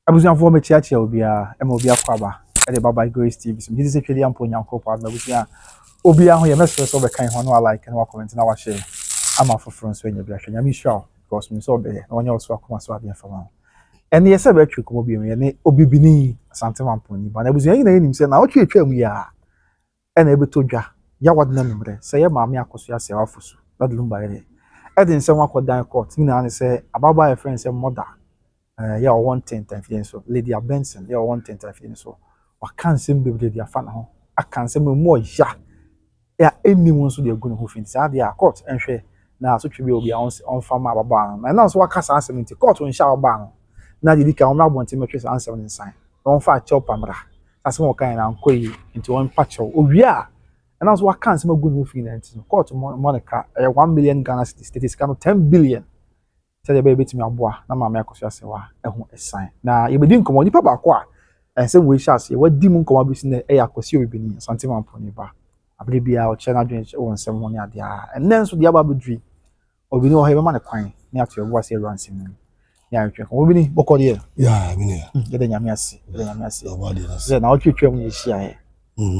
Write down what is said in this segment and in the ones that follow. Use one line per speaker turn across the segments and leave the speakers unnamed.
abusuafo me chiachia obia e ma obia kwaba e de baba Grace TV so this is twede ampo nyanko pa na busia obia ho ye message so be kan ho no like na wa comment na wa share ama foforo so nya bia hwenya mi sure because me so be na wonya oso akoma so ade fama ene ye se be twe komo bi me ne obibini asante ampo ni ba na abusia yin na nim se na wo twe mu ya e na ebeto dwa ya wad na memre se ye maame akoso ya se wafosu that lumba ye e de nse wa kodan court ni na ne se ababa e friend se mother yeah, 110 so Lady Benson, yeah, 110 so. Wa kan sem bebre dia fa na ho. Akan sem mo ya. Ya anyone so dey go no fin. Say dey court enhwe na so twe obi on fama baba na. Na so wa kasa ansem nti court on sha baba no. Na di ka on abonte metwe ansem ne sign. On fa chew pamra. Asem o kan na nkoyi nti on pa chew. Owia. Na so wa kan sem go no fin nti court Monica 1 million Ghana cedis. That is kind of 10 billion. Say the baby to me aboa na maame akoso asewa ehu esan na ye bedi nkomo nipa ba ko a ensem we sha ase wadi mu nkomo bisi na e akosi obibini santi mamponi ba abere bia o che na dwen o nsem ho ne ade a enen so dia ba bedri obini o he be ma ne kwan ne ato ebo ase ransim ni ya ntwe ko obini bokọ de
ya bini
ye de nyame ase ze na o twetwe mu ye hia he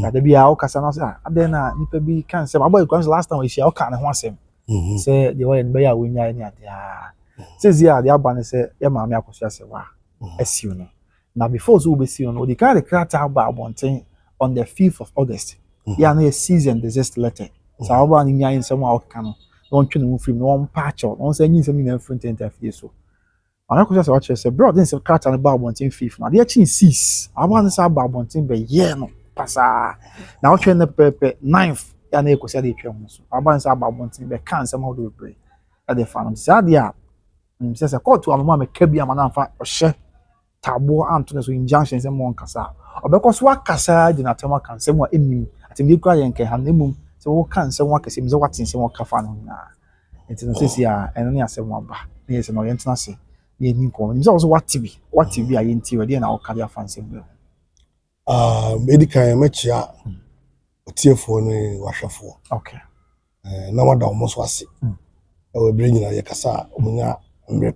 da bia o kasa na so ade na nipa bi kan sem aboy kwan last time we hia o ka ne ho asem say the way nbe ya wonya ne ade a says yeah, the abane say ya maame akoso asewa asiu no na before so be siu no the kind of character about bonten on the 5th of August ya na season desist letter so aba ni nyan nsem a okaka no don twe no film no on patch on say nyi nsem ni na front interview so maame akoso asewa che say bro this character about bonten 5th na the chin 6 aba ni say about bonten be ye no pasa na o twe na pepe 9th ya na ekosi ade twe ho so aba ni say about bonten be kan nsem how do we at the fan say dia se court amama me kabi amana amfa ohye tabo anto so injunction se mo nkasa obekoso akasa di na tema kan se mo enim atimbi kura yen kan hanemum se wo kan se wo akase mi se watin se mo kafa no na enti no sesi a eno ne asem aba ne se no yentna se ne ni ko mi se wo watibi a yenti we de na wo kare afa se mo
medical mechia otiefo ne wahwefo
okay
na wada omo so ase we bring na yakasa omunya mbre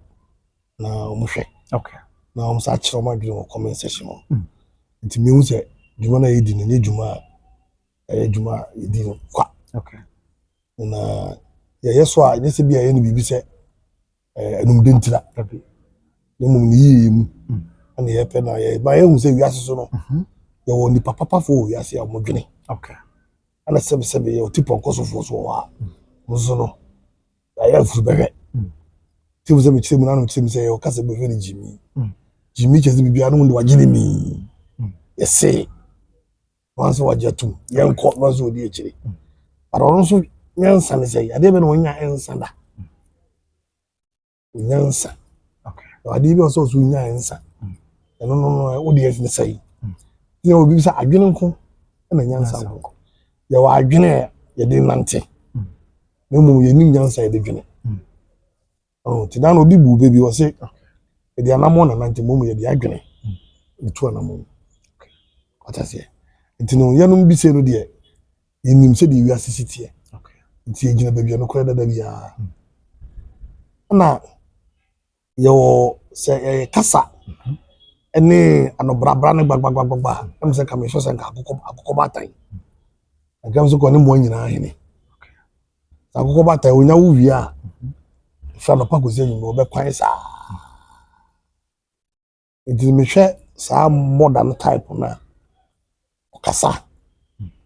na omuhwe
okay
na omsa akiro ma dwene comment section mo nti mi hu se djuma na yedi na djuma djuma yedi no kwa
okay
na yeso a nyese bia ye no bibi se enum de ntira
tabi
ne mum ni yim ana ye pe na ye ba ye hu se wiase so no ye wo ni papa fo wiase a mo dwene
okay
ana sebe ye otipo nkoso fo so wa mo so no ya fu bebe ti wo se mi chemu na no chemu se o kase bo hwe Jimmy chezi bibia no ndo wagine mi yese wanso wajatu yanko wanso odi echire ara ono so nyansa ne sei ade be no nya ensa da nyansa
okay
ade be so nya ensa no odi esi ne sei ni obi sa adwene nko na nyansa nko ya wa adwene ya de nante na mu ye nim nyansa ya de dwene ti dan obi bu bebi wo se e anamo na nante momu ye de adwene etu anamo atase ntino yanum bi se no de yinim se de wi asisitie
okay
nti ejina bebi no kora dada bia na yo se kasa ene anobrabra ne gbagbagba am se kam so se nka akoko batan agam so ko ne mo nyina hene
okay
akoko batan onya wo wi a fa no pa ko se nyimo be kwan sa nti me hwe sa modern type na okasa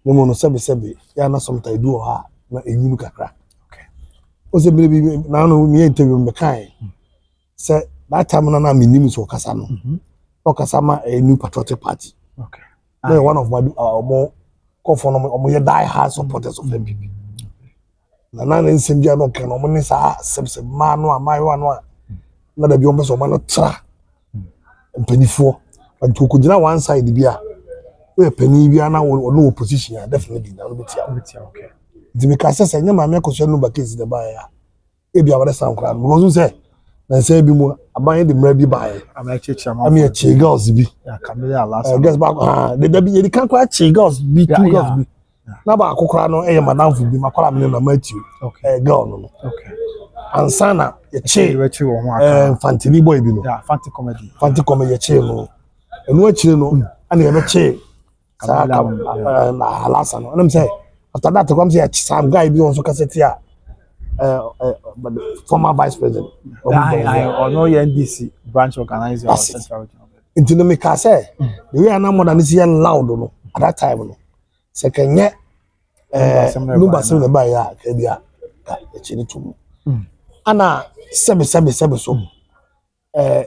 ne mo no sebe ya na sometimes do ha na enyinu kakra
okay
o se bele bi na no mi interview me kai se that time na minim so okasa no okasa ma a new patriotic party
okay
they one of my more confirm no ye die hard supporters of MPP na nsem bia no kan no mo ne sa sebe ma no amayo no na da bi o be so ma no tra mpanifo antu ko gina one side bia we pani bia na no opposition definitely na no betia
okay
dimi ka sese nya ma me akoso no ba case de ba ya e bia wale san kra no go say na say bi mu aban de mra bi ba ya
am actually
am ya che girls bi
ya Camilla last
guess back de da bi ye kan kwa che girls bi two girls bi na ba akokra no e madam fu bi makwala me na Matthew
okay
girl no
okay
ansana ye che
we chi wo ho aka
fantini boy bi no
yeah fancy comedy
ye che no enu achire no ana ye be che sa ka na halasa no I'm say after that come say some guy bi on so cassette a former vice president
I know NDC branch organizer or central region
into the make say the way na more than this year loud no at that time no second year number 7 the buy ya ka dia ka chini tum ana sebe so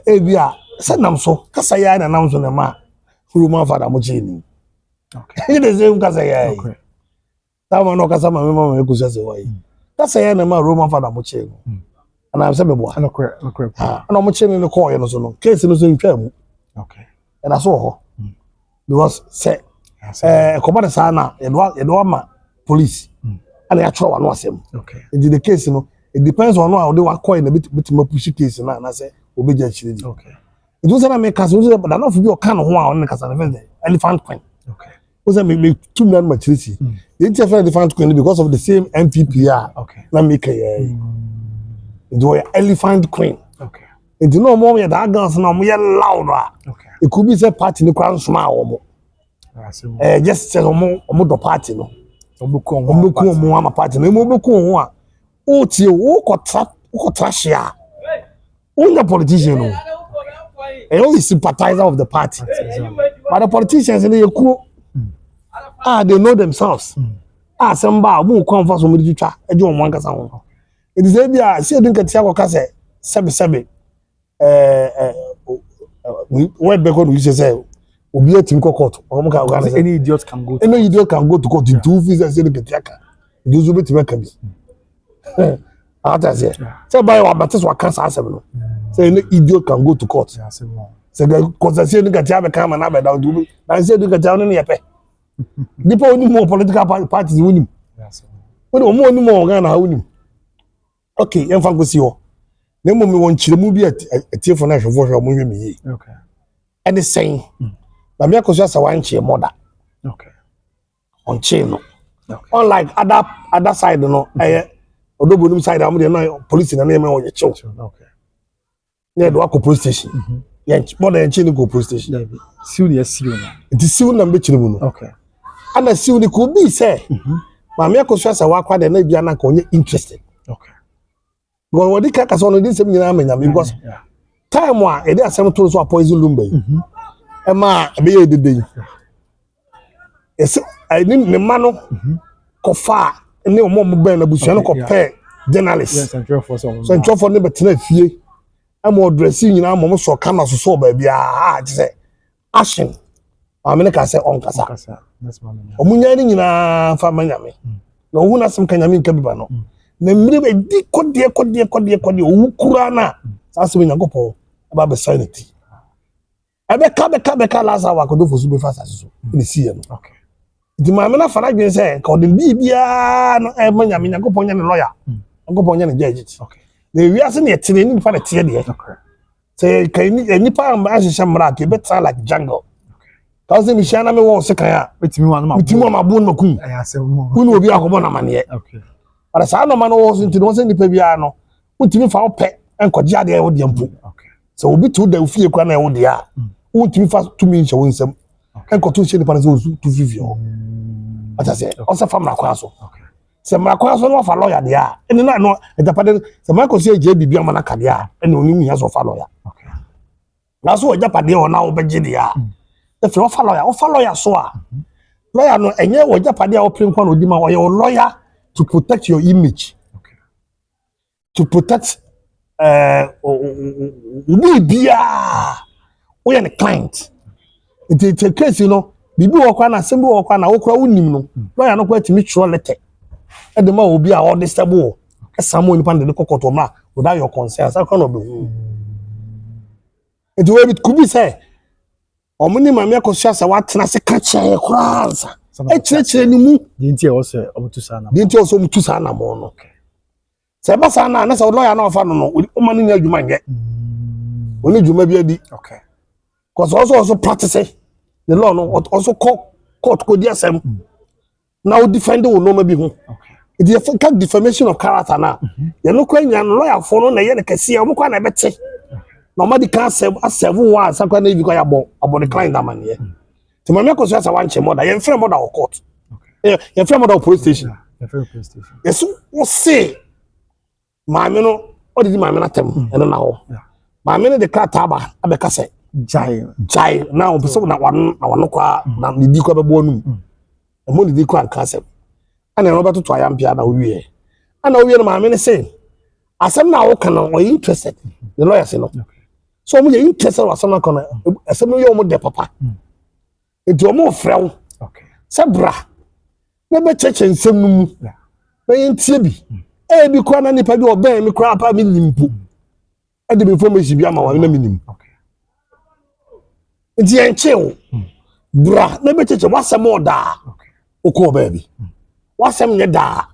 ebia sanam so kasa ya na nam so na ma Roman father mo chini okay it is him kasa ya okay tama no kasa ma mama me kusa se wai kasa ya na ma Roman father mo chini ana sebe bo
okay
ana mo chini no call no so no case no so ntwa mu
okay
and I saw her because say commander sana you know ma police and ya throw no asem
okay
in the case no it depends on how they were coin a bit push case na say obeja chiri
okay
it was na me case so but na for be o kan ho a on kasa na elephant coin
okay
was me two man maturity the interfere elephant coin because of the same MPPR
okay
na make it was elephant coin
okay
it no more that guns na mo loud
okay
it could be say party ni kwan sma wo just say omo do party no omuku omo ama party no omuku ho a o tie o kotra share o politician no and only sympathizer of the party but the politicians in the kuo they know themselves samba mo kon fa so mo ditwa eje omo ankasa ho it is bia see edin katia ko ka say sebe word be ko no use say obi atim court omo ka organize
any idiot can go
to court in two fees and say the ketiaka the zo betima ka bi ata say say buy wa batis wa cancer asem no say any idiot can go to court say the concession the ketia be come na be down do na say the ketia no ye pe nipa oni mo political parties woni woni omo oni mo organ na woni okay yan fa go si ho na mo me won chiremu bi atiefo na hwefo hwe mo hwe me yi
okay
and saying na me akoso asa wanche moda
okay
on chain no unlike other side no odobonum side am dey no police na na me o ye chew
okay
na do akọ police station more than chain go police station
siu na siu na
it is siu na be chirimu no
okay
ana siu ni ko bi say ma me akoso asa wa kwa de na bia na ka onye interested
okay
go wodi ka so no din sem nyina amanya because time wa e dey asem to so poison lumba ma be ye dede ese ani ne ma no kofa ne omo mo ben na busu no kopɛ journalist central for ne betena fie ama odresi nyina mo so kama so ba bia je action amene ka se on kasa omunya ni nyina fa manyame na ohu na sem kanyame nka biba no na mmiri be di kodie owu kura na sa se nyankopɔ aba be sanity ebe ka lasa wa kodo fosu be fasa so ni sie no
okay
di ma me na fara gwen se ka odin bibia no manyame nyankopɔ nya ne lawyer nyankopɔ nya ne judge
okay
na wiase ne tire ni fa ne tie de
okay
say kai ni pa am ahyehyɛ mra ke betra like jungle okay ka se mi shana me wo se kan a
betimi wa
ma bu no makun kunu obi akobo na mane
okay
para sa no ma no wo so ntino wo se nipa bia no utimi fa wo pɛ enkoje ade e wo de mpo
okay
so obi tu da ofie kwa na e wo de a utimi fa tumi nhyɛ wo nsam enkoto nhyɛ nipa na se wo tu vivio ata se o se fa mra kwa so
okay
se mra kwa so no fa lawyer de a ene na no ejapade se ma ko se eje bibia ma na kade a ene oni mu ya so fa lawyer
okay
na so ejapade o na wo beje de a e fe o fa lawyer so a lawyer no enye wo ejapade a wo prim kwa no di ma o ye lawyer to protect your image
okay
to protect bibia wo ye ne client it case you know bibi wo kwa na sembi wo kwa na wo kura unim no lawyer no kwa timi tro letter e de ma obi a all disable esamo ni pan de kokoto ma without your consent so kan obi it will be could be say omuni ma me akosia sa watena se ka che kransa e chire ni mu
di nti e wo se omutu sana
di nti o so mutu sana mo no se ba sana na se lawyer na ofa no no o ma nya adwuma nge oni dwuma bi adi
okay
cause also practice the law no also court ko di asem na o defend wo no ma bi ho
okay
it is a defamation of character now. You know, when you're lawyer for no, you can see I'm going to bet. Nobody can serve as 7 hours. So can you go about the client that man here? To my make us just a one mother. You're friend mother of court. You're friend mother of police station.
You're friend police station.
Yes, what say? My no, what did my man tell me? And now, my man the car taba. I be kase. Jai. Now, so na one no kwa na di kwa be bonu. E mo di kwa kase. Ana no beto to ayampia na owie. Ana owie no my man say, asem na wo kan no interested. The lawyer say no. So mo interested was some kan asem no ye mo de papa. Enti o mo frɛ.
Okay.
Sabra. Na be cheche nsem no mu. Na yentie bi. Bi kwa na nipa bi oban mi kra pa mi limpo. E de information bi ama wa na minim.
Okay.
Nti enchew. Bra na be cheche wasem oda.
Okay.
Oko baby. Wasem nye da.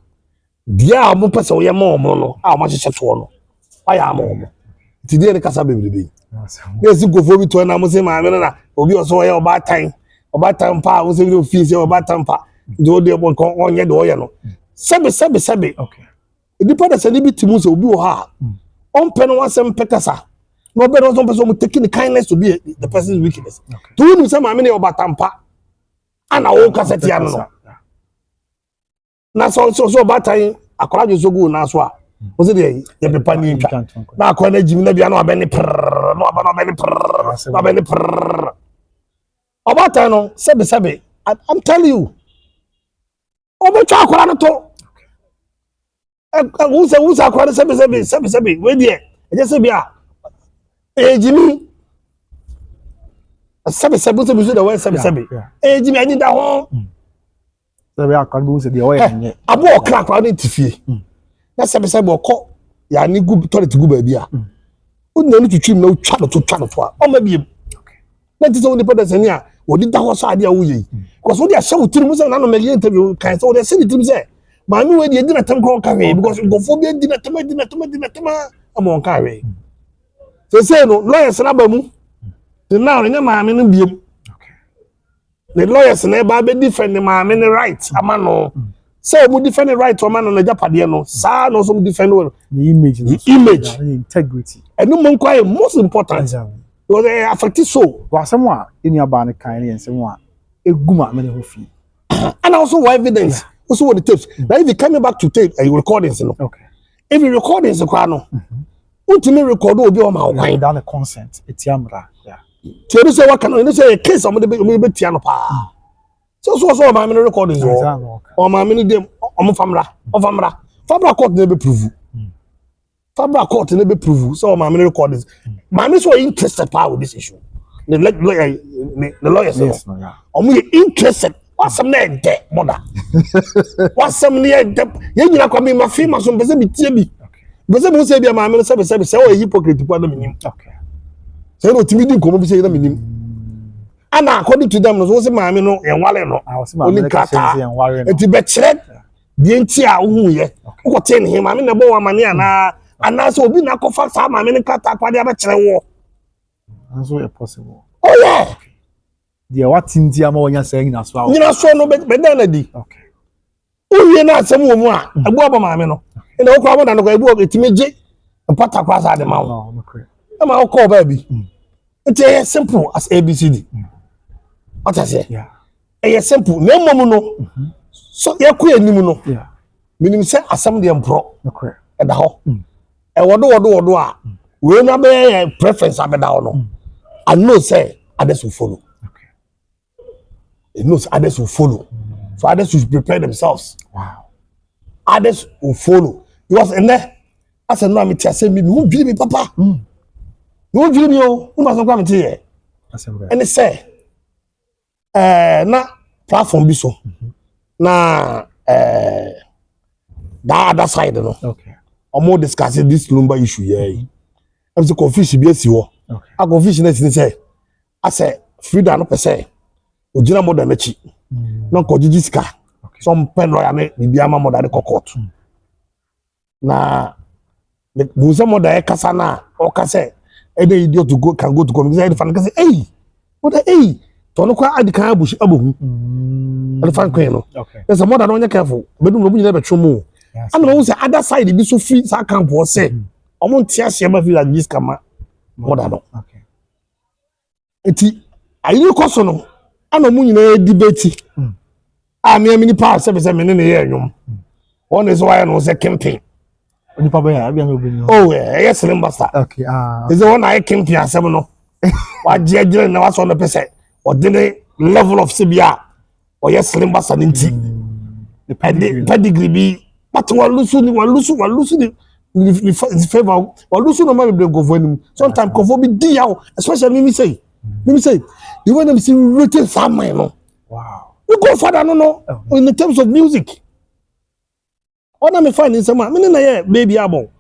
Dia mo pese wo ye ma omo no. A mo hyehyɛ to no. Aya ma omo. Nti dia ne kasa bebrebe. Yes go for bi to na mo se ma me na obi oso ye obatan. Obatan pa wo se bi ofin se obatan pa. Do de bon ko onye de oye no. Sebe.
Okay.
Nipa da sani bi timu se obi wo ha. On pe no wasem pekasa. No be no so person mo taking the kindness to be the person's weakness.
Okay.
To wonu se ma me ne obatan pa. Ana wo kasa ti ano no. Na so obatan akora jo so go na so a. Wo se de ye pepa ni nka. Na akora na jimi na bia na abeni prrr. No abeni prrr. No abeni prrr. Obatan no sebe. I'm telling you. Omo twa akora no to. Who's akora sebe. We there. E just say bia. Jimi. Sebe so the word sebe. Jimi ani da ho.
Sebe akora go say the oil nye.
Abo okra akora no tifie. Na sebe okọ ya ni gu toilet gu ba bia. Unna no twitwim na twa no to a. O ma biem. Na ti so ni pada sani a odi da ho so ade a wo yi. Because wo dey ahye wo tirim say na no me interview kan so wo dey say ni tirim say maami we dey di na tem ko ka we because go for be di na tem am on ka we. So say no lawyers na ba mu. The now nya maami no biem. The lawyers na ba be defend the maami no right ama no. Say mu defend the right o ma no na japade no. Sa no so mu defend
the image.
The
integrity.
And no man quite most important. Because affect so.
Was someone in your band kindly and someone a guma many who feel.
And also evidence. Also what the tapes. Now if you coming back to tape and recordings, you know.
Okay.
If you recordings the crano, ultimately record will be on my mind
down the consent. It's yamra. Yeah.
So you say what can you say a case somebody be tiano pa. So my many recordings or my many them on famra court never prove. Fabra court never prove. So my many recordings. My miss were interested power with this issue. The lawyers yes, no, yeah. We interested. What's some near debt, mother? What's some near debt? You know, come in my famous on Bazabi TB. Bazabi say, my minister say, oh, hypocrite to one minimum. Okay. So, no, Timmy come up say the minimum. And according to them, was a mammy no, and Waleno. I was only Kata and Warren. And to bet the entire who ye. What tell him, I mean, the boy, Maniana. And now so be na ko fa sa ma me kata kwa dia be kire wo.
That's so possible.
Oh yeah.
Dia what tinti ama wonya saying na so.
Nyina so no be dan na di.
Okay.
Uwie na asem wo mu a, ebu aba ma me no. Ina wo kwa mo na no kwa ebu etimije. Pata kwa sa de ma wo.
No, okay.
E ma wo call ba bi. It's simple as ABCD. What I say?
Yeah.
It's simple. Na mom no. So ye ku anim no.
Yeah.
Minim say asem de empro.
Okay.
E da ho. E wodo a we na be preference abeda no. I know say others will follow.
Okay.
It knows others will follow. So others should prepare themselves.
Wow.
Others will follow. Because and there as a no me tia say me who dream me papa. Who dream you? Who must come to here? And they say na platform bi so. Na the other side no.
Okay.
More discussing this lumber issue here. I'm so confused be asi ho.
Okay.
A confusion say I say freedom no per se. Ojina more than echi. No ko jijiska. Some pen lawyer me bibia ma more than court. Na the musa more than kasa na o kasa any idiot to go can go to come say fan kasa hey. What hey. To no kwa adi kan abushi abohu. The fan queen no.
Okay.
There's a more than one careful. Bedum no bunyina betwo mu. ana wo say other side bi so free sa camp wo say omo ntia hye ba feel like this kama moda no
okay
eti ayi ko so no ana mu nyina debate me ni pa se me ne ye enwom one is why no say campaign
oni pa ba ya bia no obinyo
oh yes Slimbasta
okay
is the one I campaign asem no wa jejere na wa so no pese o de level of Sibia or yes Slimbasta nti the pedigree be but wa lusu the favor wa lusu no ma be go for him sometimes go be di yaw especially me say the way them see written some man no
wow
we go for that no in the terms of music ona me find in some me na yeah baby abo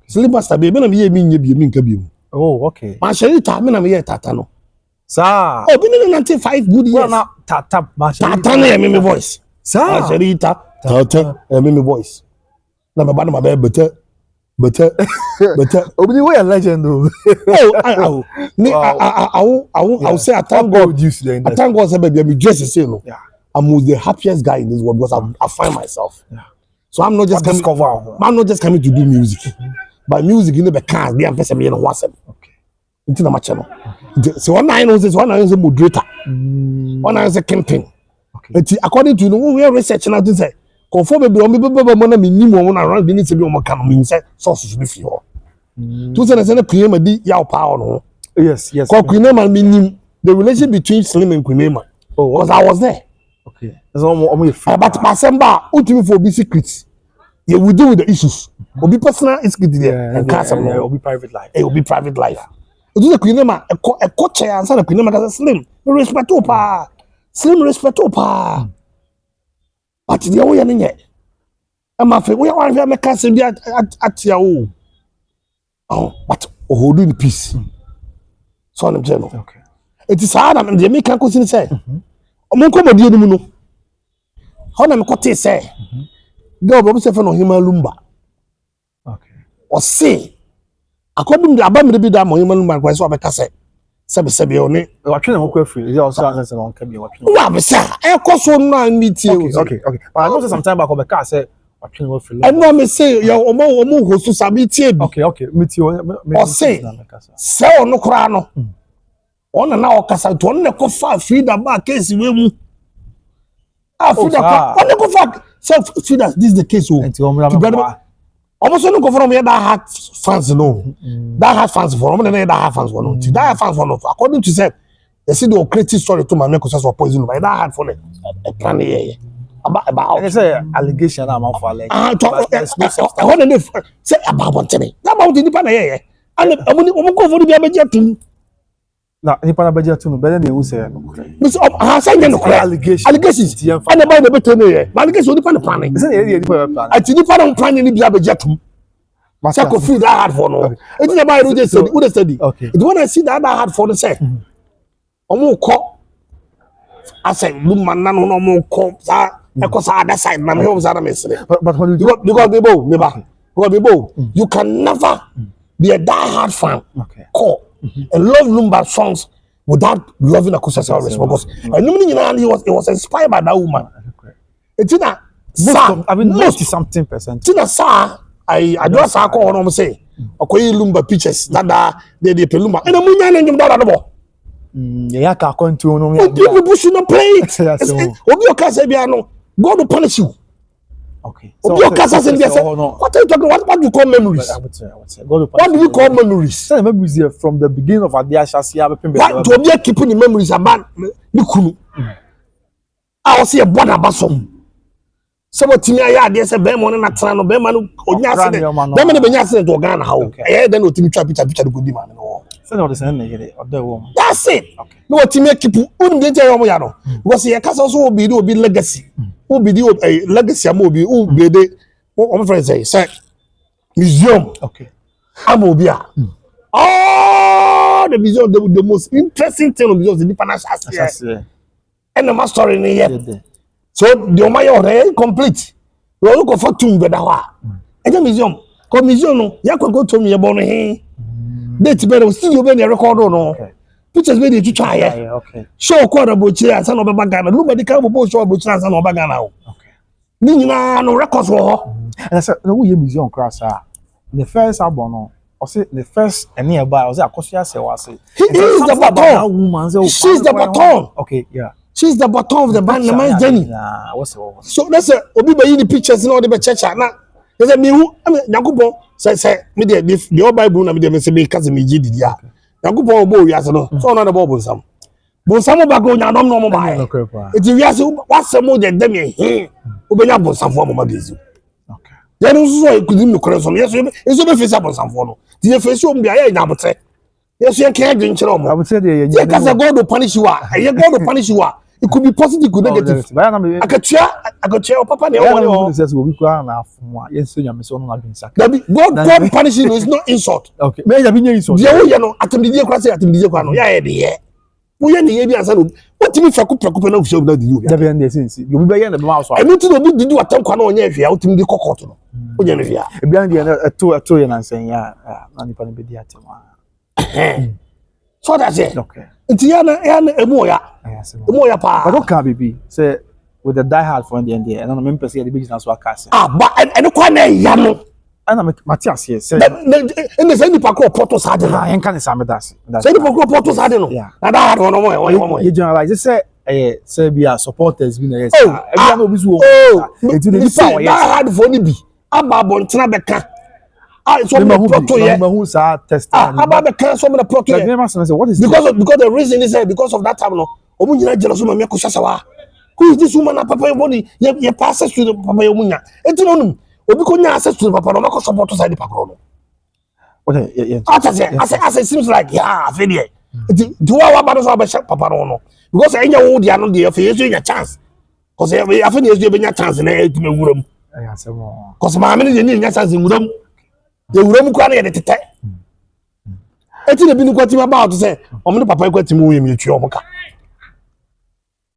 Slimbasta baby na me ye mi nye bi mi nka bi
oh okay
ma sherita me na me ye tata no
sa
oh bi na 95 good years
well na tata ma
tata na me voice
sa
sherita tata me voice na me ba na ma better
obini we a legend though
oh me I say I thank God say baby me dress say no I'm the happiest guy in this world because I find myself so I'm not just coming to do music but music in the cars they am person me no WhatsApp
okay
into na match no so one I know say moderator one I say campaign okay according to we research now to say conform be on be mo na minimum on around the need to be on can mean say sources be fi ho to say na Queen di yaw power no
yes
ko Queen minim the relationship between Slim and Queen because I was there
okay so
but December ultimate for be secrets you will deal with the issues obi personal secret there and cast
obi private life
obi private life to the Queen e ko che answer the Queen ka Slim respect pa Slim respect pa but the way you nye am afraid we are we make us be at your oh but hold in peace so I'm saying
okay
it is hard and the make can question say omo komodi enu no how na me kote say girl bobo say for no hima lumba
okay
o say according to abamire bi da mo hima lumba kwa so obeka say sebe oni
watwe na mokwa free is also answer on ka bi watwe
wa be say e koso na meeting
okay but I know say sometime back obeka say watwe na free
and no me say yo omo hostu sabi tie bi
okay meeting
o say se ono kra no ona na okasa to on ne ko fa freedom ba case we mu freedom on ko fa self freedom this is the case oh almost no go from here that had fans no that had fans for them that had fans for no that had fans for no according to say they see the creative story to my make us for poison but that had for the plan here about
they say allegation am for like
I want to say about one thing about the pan here and omo go for the abeje tun
na nipa na budget no better than who say
Miss say no allegations and about the better here allegation only pan plan
say e nipa plan
I think nipa don plan ni bi abeje tun say ko feel that hard for no it is about who study
okay
the one I see that hard for no say omo ko ase luma na no omo ko sa e ko sa other side na me home sa na me sere
but when you
because you can never be a die-hard fan call and love Lumba songs without loving Akusa Saleh because it was inspired by that woman. It's in a
most something percent.
Tina sa I just call on say Okoye Lumba pictures that they Lumba and the munya name that
yeah ka kontu no
people should not play it. Obi okasa bia no God will punish you.
Okay.
So what are you talking? What do you call memories? What do you call memories?
Memories from the beginning of Adia Shasia.
What do you keep in the memories about Nikunu? I was here born about some. So what to me, I had say Bemon and Atrano, Beman, Beman, accident to Ghana. How? I then no Timmy picture the good man. That's it. No, to make people wouldn't tell Yano. Was here Castle will be legacy. Who be the legacy movie? Who be the what friend say museum? Okay, Amobia. Oh, the museum, the most interesting thing of the museum, and the master story in here. So the Omayo are complete. We look for two better. And the museum, come museum no. Ya go to me about he. Date better still you be record no. Pictures be to try.
Okay.
Show kwara bochira ansa no be bagana. Look medical bo show bochira ansa no bagana o. Okay. Ni nyina no records wo ho.
And I said, no, we museum cross. The first album, no, I say the first and nearby, I was a Kosia say,
he is the bottom. She's the bottom.
Okay, yeah.
She's the bottom of the band, the man's journey. So that's a Obi by the pictures in all the church. Now, there's a new, I mean, Yakubo says, me the old Bible, and me say, because me did ya. Yakubo, boy, yes, no, so not a bubble some. But some of go now, no more by. It's a yes, what's some more than them here? Ubenya some form of magazine.
Okay.
Then also could you correct some? Yes, it's a face up on some form. The face won't be a number. Yes, you can't drink. I
would say,
because I go to punish you. I go to punish you. It could be positive, could negative. I could share Papa.
Says we go now from one. Yes, so you're so not being sacked.
God punishing you is not insult.
Okay, may have been insult.
You know, at the class at the yeah. We are the answer. What do you mean for Kupra of show that you have been since you be in the mouse? I need to know did you attempt on your fear out in the cocotte. Behind the two and saying, yeah, not even be the so that's it. Okay. It's Yana Moya pa.
But don't be say with the die hard for the end there, and I'm going to say the business was cast.
But and the corner Yano.
And I'm Matthias here. Say,
and the same Paco Porto Sardin. I
ain't can say that's.
Say the Paco Porto Sardin. Yeah. And I had one more. You
generalize. Say, Serbia supporters been a yes.
Everyone it's the hard for Nibi. Abba Trabeka. So the proto
test.
About the cancer of the proto.
What is
because the reason is because of that time no. Omunya jealous of Mako Sasawa. Who is this woman? Papa body. You pass to the Papa Omunya. It's no. Obukonya access to the Papa no Mako support to side the Pacono. As it seems like yeah, failure. Do our battles of a Papa no. Because I know the other day if you your chance. Because I think you're a chance in the room. Because my many need a chance in room. The room quality at the time. I think the what you about to say. I'm the Papa got to move him to your mocha.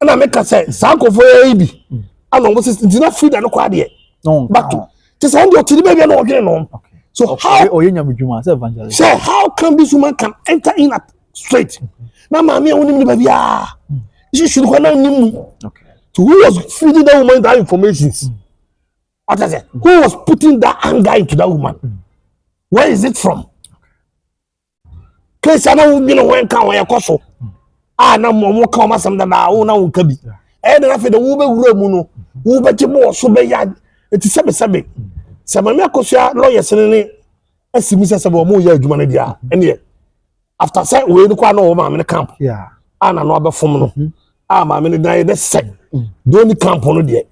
And I make her say, Sanko for a baby. I know what is not food and no quality.
No,
but just on your baby and not getting on. So how come this woman can enter in at straight? Now, mammy only baby. She should go on. Okay. So who was feeding that woman that information? What I said, who was putting that anger into that woman? Where is it from? Case I know you know when can we akoso. Ah na mo ka ma sam da na wo na wo ka bi. E na fe da wo be wura mu no. Wo be ti mo so be ya. Eti sebe. Se ma me akoso ya lawyers ne asimi se bo mo ya adwuma na dia. Ene after say we ni kwa na wo ma me camp.
Yeah.
Ah na no abefom no. Ah ma me ni dan de se. Do ni camp no de.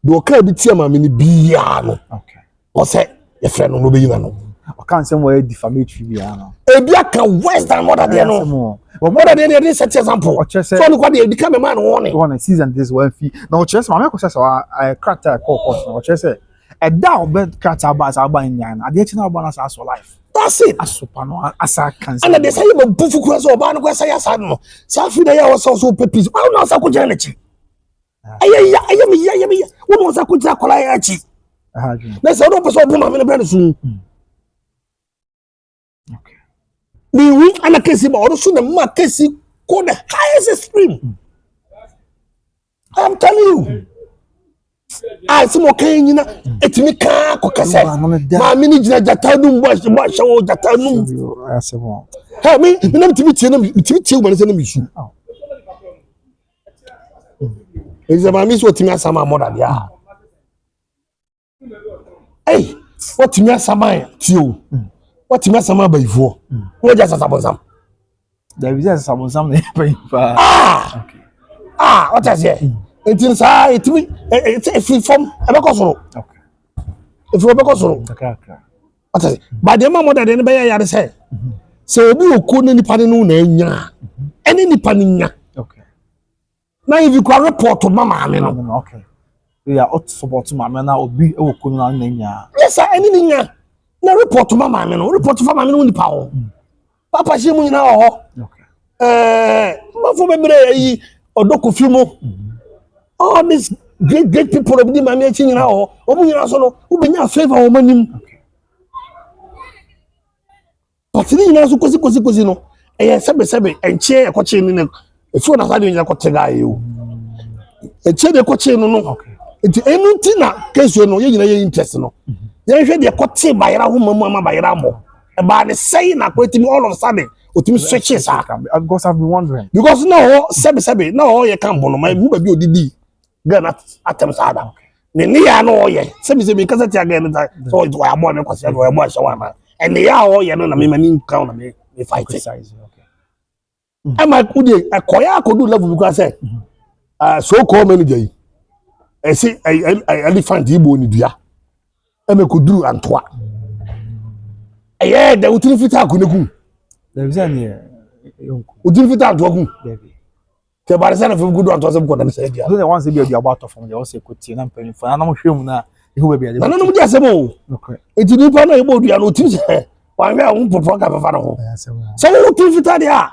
Do ka bi ti ma me ni bia no. Okay. O se ye friend no be yina no.
I can't say more defamatory no.
Ebia can worse than mother there no. But mother there dey set example. So no kwa dey become a man warning.
One season this one fee. Now chess mama ko say so I cracked a call no chess say e down bed cracked about in yan. Ade chi na oba na so life.
That's it.
Asopa no asa cancer.
And they say you bufu kwa so oba no kwa say asa no. Sa fi na ya wo so pepis. Why no asa ko jana chi? Ayami. Wo no asa ko jana kola ya chi. Na say no person obo ma me no brand so. Okay. The weak and a case about also the market called the highest extreme. I'm telling you. I see more kind, you know. It's me car, Cocasa. My mini Jatanum was the watch show Jatanum.
I say, well,
help me, you know, to meet you when it's an issue. It's a miss what you some mother. Yeah. Hey, what you some you? What you some by before? What just a some?
There is some
what I say? It's inside it's a free form. Okay. If you because what I say? But the mama that anybody had said. So we couldn't any panel no any panina. Okay. Now if you can report to mama, I mean,
okay. We are out support to mama now be a kunanya.
Yes, sir, anything. Now report to mama, I mean, report to mama, no power. Papa, she will now. Okay. For memory, or Doko Fumo. All these great people of the managing now, or you also who be your favor or money. But you know, because you know, a sabe, and chair a coaching in a phone as I didn't got to you. A chair a coaching, no, okay. Enti enu na case no ye nyina ye interest no. Ye hwe de kote bayra ho mamu ama bayra mo. E ba ne say na kwetimi all of a sudden otimi switch sa.
Because I've been wondering.
Because now sebe now ye kan bono my mu ba bi odidi Ghana atem sa da. Ne ne ya no ye sebe kasa ti aga ne so it wa mo ne kwase wa mo ashawa na. And ne ya ye no na me mani crown na me fight. Okay. Am I could akoya akodu level because say so call manager yi. I say elephant ibo ni dua. Eme koduru antoa. Eye da utiri fita akoneku.
There is any yonku.
Utiri fita antoa ku.
Baby.
Ke barisa na fem kudu antoa se ko na say dia.
So the ones be be about from the also kotie na mpani fa na mo hwem na ehu be be.
Na no mo dia asem o.
Okay.
Eti ni pa na ebo dua no utiri se. Wa hwe ahun popo ka fa na ho. So utiri fita dia.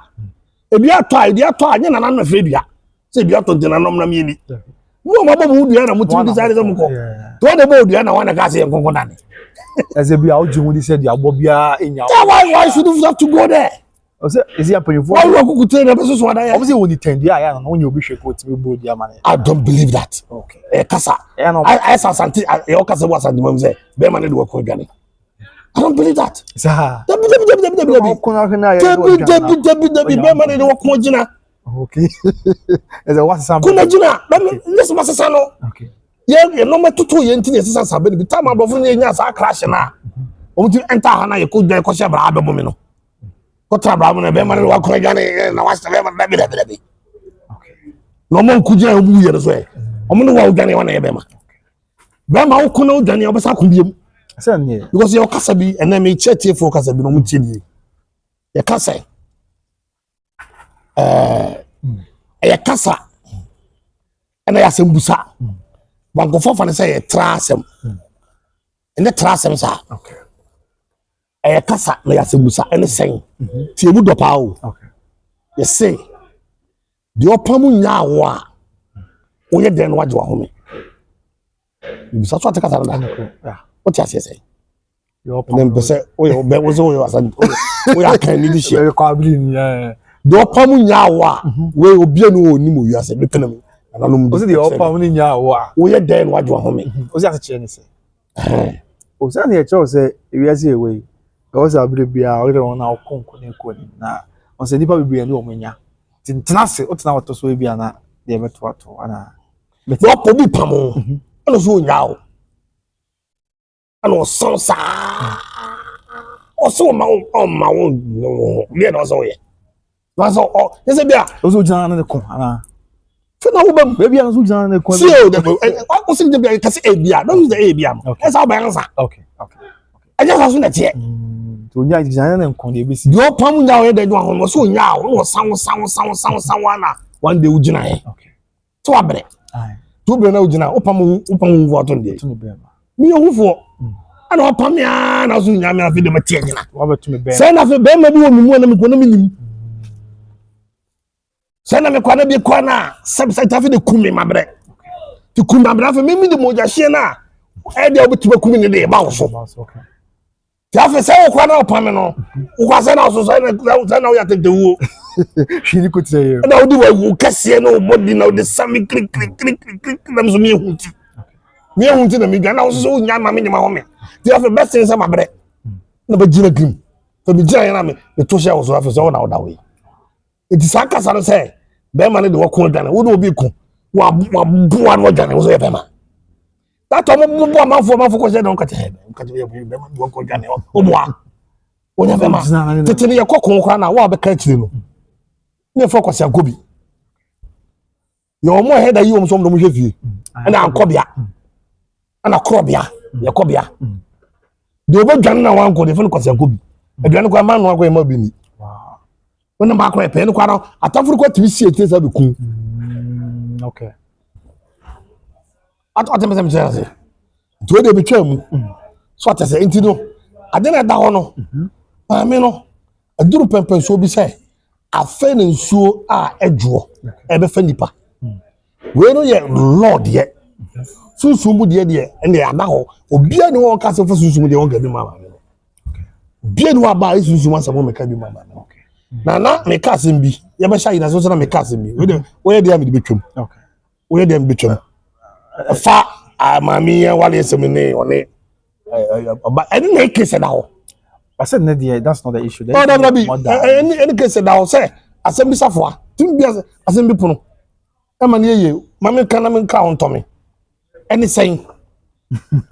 Ebi ato anya na na fe dua. Se bi ato dina nom na mi ni. Mo ma bo dua na mo timi decide se mo ko. To de bo dua na wana ka se enkonko na ne.
As a be out you would say the abobia enya.
Why should you have to go there?
Is he a penny for?
Why you go to the so that?
Obviously when you tend ya na when you be shake to be bold ya man.
I don't believe that.
Okay.
Kasa. I saw something e o kasa was and mom say be man dey work for Ghana. I don't believe that.
Sir.
Be man dey work for Ghana.
Okay. As a what's something.
Kuna Ghana. Let's masasa no.
Okay.
Ye no metutu ye ntine sesa sabe bi time abofo ne nya sa crash na o mutu enter ha na ye ko dai ko she bra adomo me no ko tra bra mo na be man wa ko Ghana na wa se be man da bi okay no mo ku jira obu ye so e o mo no wa Ghana wa na ye be ma o ko no Ghana o be sa ko biem
say ne
because ye kasa bi ena me chetie fo kasa bi no mu tie ni ye kasa ye kasa ena ya sembusa Banko for fun say trasem. And the trasem sa.
Okay.
A kasa na yasemusa and saying. Tie mu dopa o.
Okay.
You say. The opamu nya wa. Oye den waje wa home. You so what kasa na.
Yeah.
What you say?
Your
opamu. Then say oye be wo so oye asan. Oye kan ni di share.
You can believe yeah.
The opamu nya wa. We obi anu oni mo wiase be penam.
Ozi the offer money nya wa.
Wo ye den waje wa home.
Ozi aseche ni se. Ozi na ye cho say ewiase ewe. Ozi abire bia o de won na okonko na ekoni na. On se nipa bibia ni omanya. Tintina se o tina wato so bia na de beto ato ana.
No po bi pamo. Ano so nya o. Ano so sa. O so ma o no. Bia no so ye. Na so o, yese bia.
O so jana na ko ana.
Fena wo bam
baby an so jana na ko.
See o de o so de bia kasi e bia. Don't use the e bia. Esa o ba answer.
Okay.
I just so na tie.
To nya jana na ko de besi.
Yo pam nya o de do ahon so nya o no san na. One day u gina he.
Okay.
To abre.
Ai.
To bre na u gina o pam wu ato de.
To me be ma.
Mi o hu ana o pam ya na so nya me afi de ma tie gina.
Wa be to me be.
Say na fe be ma bi wo mimu na me ko na me nim. Say na me kwa na bi kwa na se tafi de kumi mabre. Ti kumi mabre fa me de moja hie na. E de obitima kumi ne de ba wo so.
Okay.
Ti afi se wo kwa na o pam no. Wo kwa se na so na wo ya tete wo.
Shini ko tse ye.
Na wo di wo kase na wo body na wo de sami klik na me so me hunti. Me hunti na me gwa na wo so nya ma me nyama ho me. Ti afi best sense mabre. Na ba jira grim. Fa me jira na me to share wo so afi se wo na wo da we. It is akasa no say be ma ne de wo ko Ghana wo no obi ko wa buwa no Ghana wo so ye be ma that o mo buwa manfo ko se don ka te be be ma wo ko Ghana o buwa o nya be ma tete ne ye kokon kwa na wo be ka kire no ne focus ya gobi yo mo he da yi o mo so mo hwefie na ankobia ana krobia ye kobia de obo Ghana na wan ko de focus ya gobi aduane kwa ma no akwa ma bi ni when ba ko pe no kwa no atafuru ko timi sie tesa be kun
okay
ato me say to de be twam so atese enti no ade na da ho no pa me no aduru pempen so bi say afa na nsuo a edwo e be fa nipa we no ye lord ye sunsun de ene ana ho obia ni won ka se fo sunsun de won ga bi mama bia ni wa ba sunsun ma sabo me ka bi mama na me kasim bi ye be sha ina so na me kasim bi we de am de betwam okay we de am betwam fa mami ya wale semine one any na case da ho.
I said that's not the issue.
Oh, that be any case da ho say asem bi safo tim bi asem bi pono. E ma ne ye mami kan na me nka ho to me. Any saying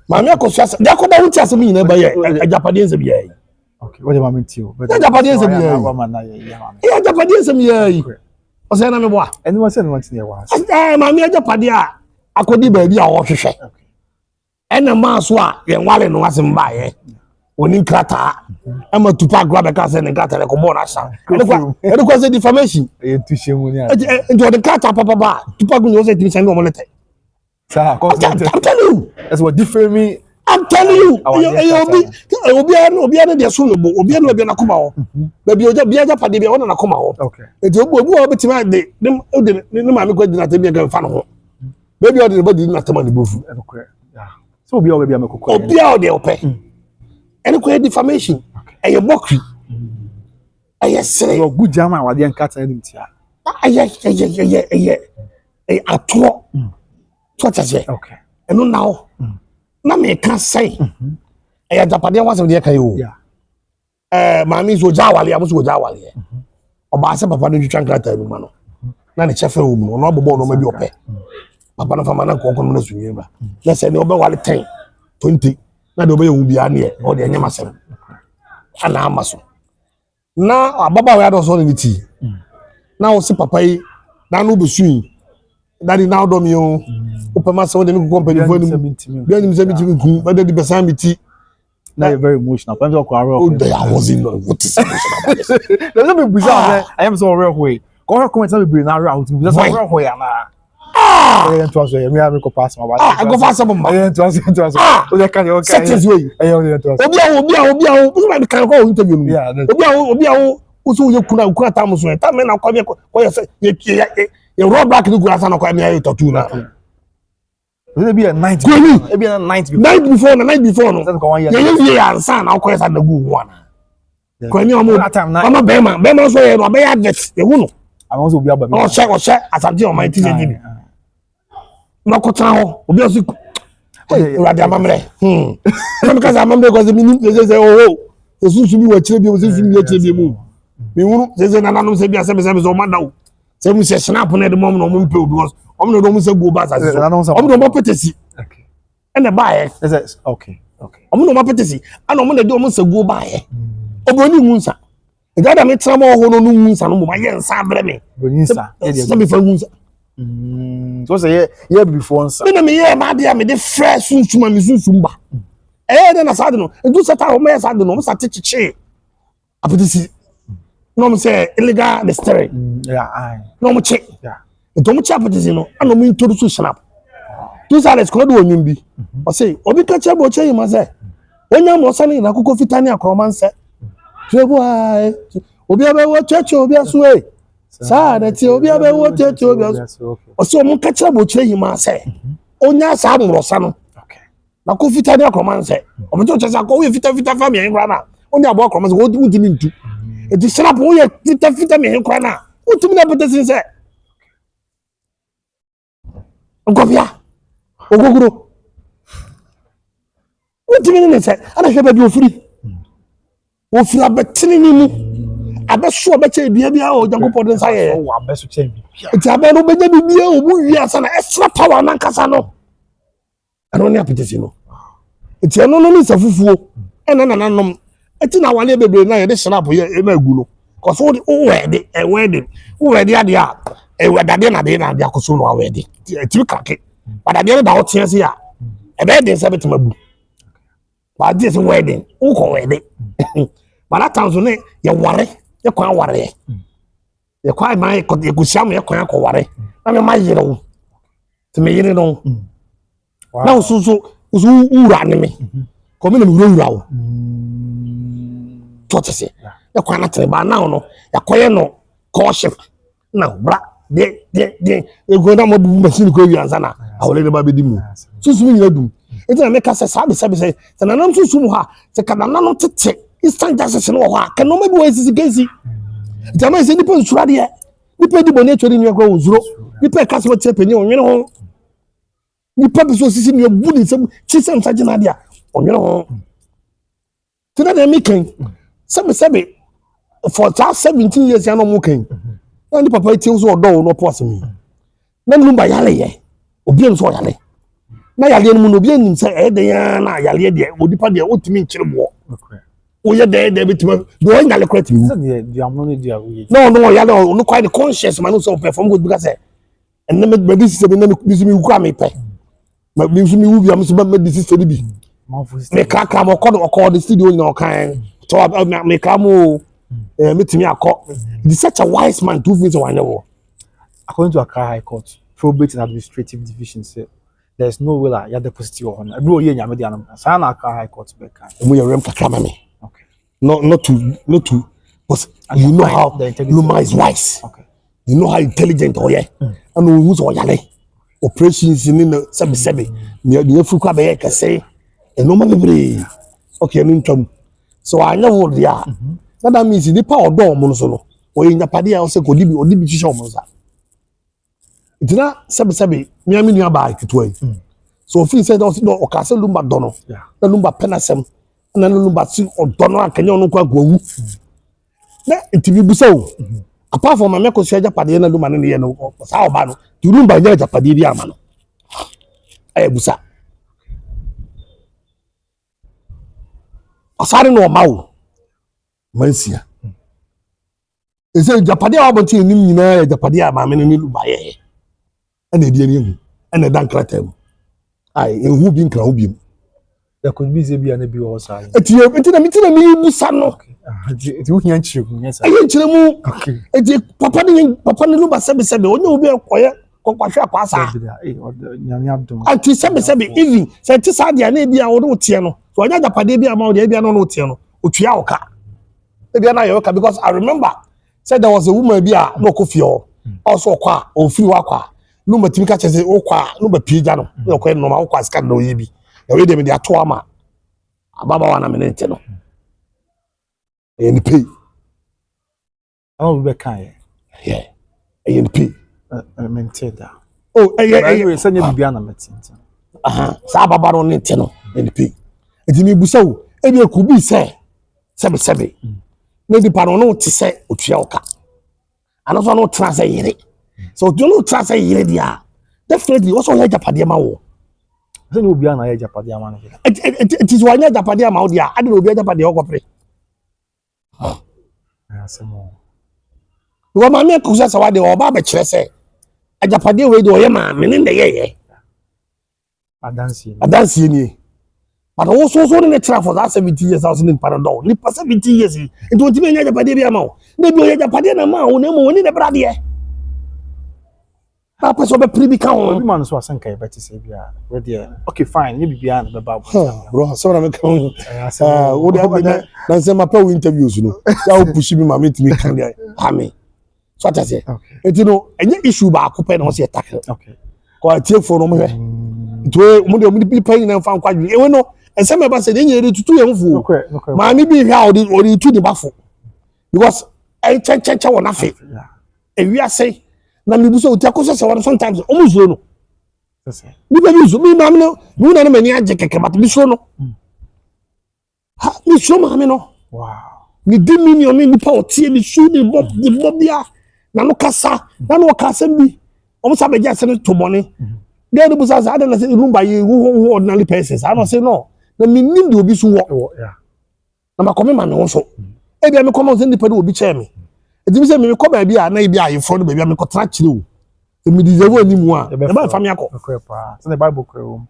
mami akoso asem da ko da wuti asem nyina ba ye ajapade nsem ye.
Okay, what do you mean to you?
But ajapade nsem ye. Ya ajapade nsem ye. O say na me boa.
Anyone say anyone near was.
Mami ajapade a akodi ba bi a wo hwehwe. Ena ma so a ye nwale no asem ba ye. Oni krata ama tupa grab ka say ne krata le ko bo na sa. E ko say defamation.
E tu shemu ni.
Nti the krata papa ba tupa gun yo say timi send o mo lete.
Sir,
I'm telling you.
That's what different me.
I'm telling you. Obi ane de so lobo. Obi ane obi na kuma ho. Ba bi oja bi aja pade bi wona na kuma ho.
Okay.
Nti obi o betima de ne ma me ko di na te bi ga fa no ho. Ba bi o de body na tema ne bofu.
Okay. Yeah. So obi o be am kokko.
Obi o de ope. Ene ko defamation. Eye mockery. Eye sere.
Your good German wa de nkata enim tia.
Eye atro. What is it?
Okay.
And now, na me can say. Eye Japadia was of the kayo.
Yeah.
Mami so jawali, I was so jawali. Oba se papa no twa nkrata mu ma no. Na ne chefe wo mu no bobo no ma bi ope. Papa no fama na konkon na sunye ba. Na se ne obe wale 10, 20. Na de obe ye wu bia ne e, o de nyama sem. Ana amaso. Na ababa we ado so ne ti. Na wo se papa yi na no be sun. Daddy now do me o opema so de no company for ni be ni me ku but the person me ti
now you're very emotional but I'm
I was in what is
there's no be bizarre I am so real way go comment na be na real that's real way na I to so me have go pass my
I go pass some ma
I to so o dey carry okay
set way
I to
obi a so me kan go interview me obi a so ye kuna tam so ta me na ko ye you roll back the grass and I come tattoo now.
Will be a night? It be a night
before. Night before. No. Yeah, and son. I'll call it the good one. When you are time now, I'm a Bema so you obey adverts. You know.
I also be able.
Oh, check as I'm doing my teacher. No kotao. Obi osi. Radia mamre. Because I remember because the minute they say oh, the sushi be watching be sushi be watching me. Me wonu say na nanom say be asem so manda. Say we say snap na the mom no mo pay because no say go back as so no mo petesi okay and the buy
is okay
no mo petesi and no dey say go buy oboni munsa e ga da me tra mo ho no munsa no mo ma ye nsa bre me
bonisa
e dey say me fa munsa
so say ye before nsa
me na me ye ma dia me dey fresh sunsuma me sunsumba dey na sad no e do set how me sad no mo sa techiche apetesi no say illegal distillery
yeah
no mo che
yeah
to mo che apetisi no ana mo introduce snap tu sales ko do onyum bi o say obi ka che bo che yima say onya mo sane na kokko fitani akroma nse twebo ai obi abewo cheche obi aso e sa na ti obi abewo cheche obi aso o say mo ka che bo che yima say onya sa amrosa no
okay
na ko fitani akroma nse o mo to che sa ko we fita fa mi en na onya abo akroma nse wo di mi ntu e di snap wo ye fita mi en na utumi na petesi nse Ngobia ogogoro utimi ne se ana hwe ba bi ofiri abetini ni mu abeso obeche edua bia o Jankopɔn nsa ye
o abeso che bi
ti abe no beja bi bia o mu wi asa na extra power na nkasa no ano ne apetisi no ti eno no ni safufuo ena na nanom eti na wale bebre na ye de snap ye na agu no cause o wede e wede ade a e wadade na de na ade akoso no awede ti kake wadade na o tie se a e be de se betima bu ba de se wedding o ko wede ba that time so ne ye ware ye kwan ware ye kwan ma ye kusiam ye kwan ko ware na me ma yire wo ti me yire no na usu ura ne me ko me na ura wo to se ye kwan na tre ba na no ya koye no caution na bra de e go na mo bu machine ko wi ansa na awole ne ba be dimu susu mi nyadum eti na me ka se sabe se na nam susu mu ha se kana na no tete instant justice no ha ka no me bi we sisi gesi jama se nipa nsura de nipa di bone atwori ni agro nzuro nipa ka se wote penye onwene ho nipa bi so sisi ne bu ne nsam chi sam sa gina dia onwere ho tina na mi kan sebe for 17 years ya no mu kan na ni papa ti so odo no pose mi na numba yale ye obi en so yale na yale no mu no obi enim se e de ya na yale de odipa de otimi nkyere bo oye de bitima do yale kwati mi
the amno dia we
no yale no quite conscious man so perform good because and na me this se na me mi ku am pe me so mi wu bi am so me this se bi me kaka mo ko the studio na kan so me kamo metimi akọ he's such a wise man to fit one level.
According to Accra High Court, probate and administrative division say there's no way that you deposit your honor. Bro, you nyame dia no. Say na Accra High Court be kan.
Mo yere kakra ma me.
Okay.
Not to but you know how Luma is wise.
Okay.
You know how intelligent oh yeah. And who so yale. Operations in the sebe. Me afu kwa be ka say e no ma bebre. Okay, no ntwam. So I know dia. That means the power door mo so no. Oye nyapade a o se odibi hihye mo za. Itina sebe me aminu aba kituwa. So if you say that no okase Lumba dono. Na Lumba penasem. Na Lumba si odono akanya onu kwa gwawu. Na itibi busa o. Apart from me ko so japade na Lumba ne ye no sa oba no. Ti Lumba nya japade bi ama no. Aye busa. Asare no ma o. Mansia. Ese japade a oboti enim nyina japade a ma me ne Lumba ye. Ana edi eni hu. Ana dan kratem. Ai ehu bi nkra hu bi.
There could be Zebia and be also.
Eti na mi busa no.
Eti wo hian chire yes.
Aye chire mu.
Okay.
Eti papa ne Lumba sebe onye obi akoye kwakwahwe akwasa.
Nyame abdom.
Ati sebe even say ti sa dia na ebi a wo do tie no. So onya japade bi ama wo dia ebi no tie no. Otua oka. Ebi na yoka because I remember said there was a woman bi a no kofio. Also kwa ofiri wakwa. Lumba timika chese okwa Lumba pija no. No kwa no ma okwa sika no yibi. Na we dem dia to ama. Ababa wana menete no. Ni pay.
Oh we kan
Yeah. Ni pay.
Mented that.
Oh,
we send you bibia na metinti.
Aha. Sa ababa no nete no. Ni pay. Enti mi busa wo, e bi akubi se sebe. Na di pa no ti se otua oka. Ano so no tra se yire. So do no tra se yire dia. Definitely also ya japade ma wo.
Say no bibia na ya japade ama no.
It is why ya japade ma wo dia. Ade no bibia japade wo kopre.
Asemo.
Wo ma me kusa sa wade wo ba be kire se. Ajapade we de oye ma me ne de ye. Adansi ni. But also ne tra for that 70 years house in Panadol. Ni pa 70 years. It won't be ajapade bi ama wo. Ne bi oye japade na ma wo na mo ni de brade ye. Papa so be pribi kan
Obi man so asanka e beti say bia. We dey okay fine, ni bibia na be ba.
Bro, so na me kan. Wo de na say mapa we interviews no. Ya wo push me ma me timi kan dey. Amen. So ta say. Enti no, enye issue ba akopɛ na wo say tackle.
Okay.
Ko atie for no mo hwɛ. Nti mo de bi pa na fa nkwa dwe. Ewe no, ense me ba say de nyere tutu ye mfu. Ma me bi hwa odi tu di bafo. Because en cheche wo na fe. Ewi ase na mi buso utia koso se wan sometimes o mu zuo no. Mi ba mi zuo mi ma me no, mi na me ni age keke but mi zuo no. Ha, mi zuo ma me no.
Wow.
Ni di mi ni o mi nipa o tie mi zuo ni bobia. Na no kasa, na no kasa bi. O mu sa be jase no to bone. Dey no busa sa na say Lumba yi who ordinary persons. I don't say no. Na mi nim de obi so wo.
Yeah.
Na ma come ma me wo so. E bia me come say nipa de obi che me. Edi bi say me ko ba bia na e bia ayi fo no ba bia me ko tra kire o. E mi deserve ani mu a. E ba fa me akọ.
Okay pa. So the Bible kro.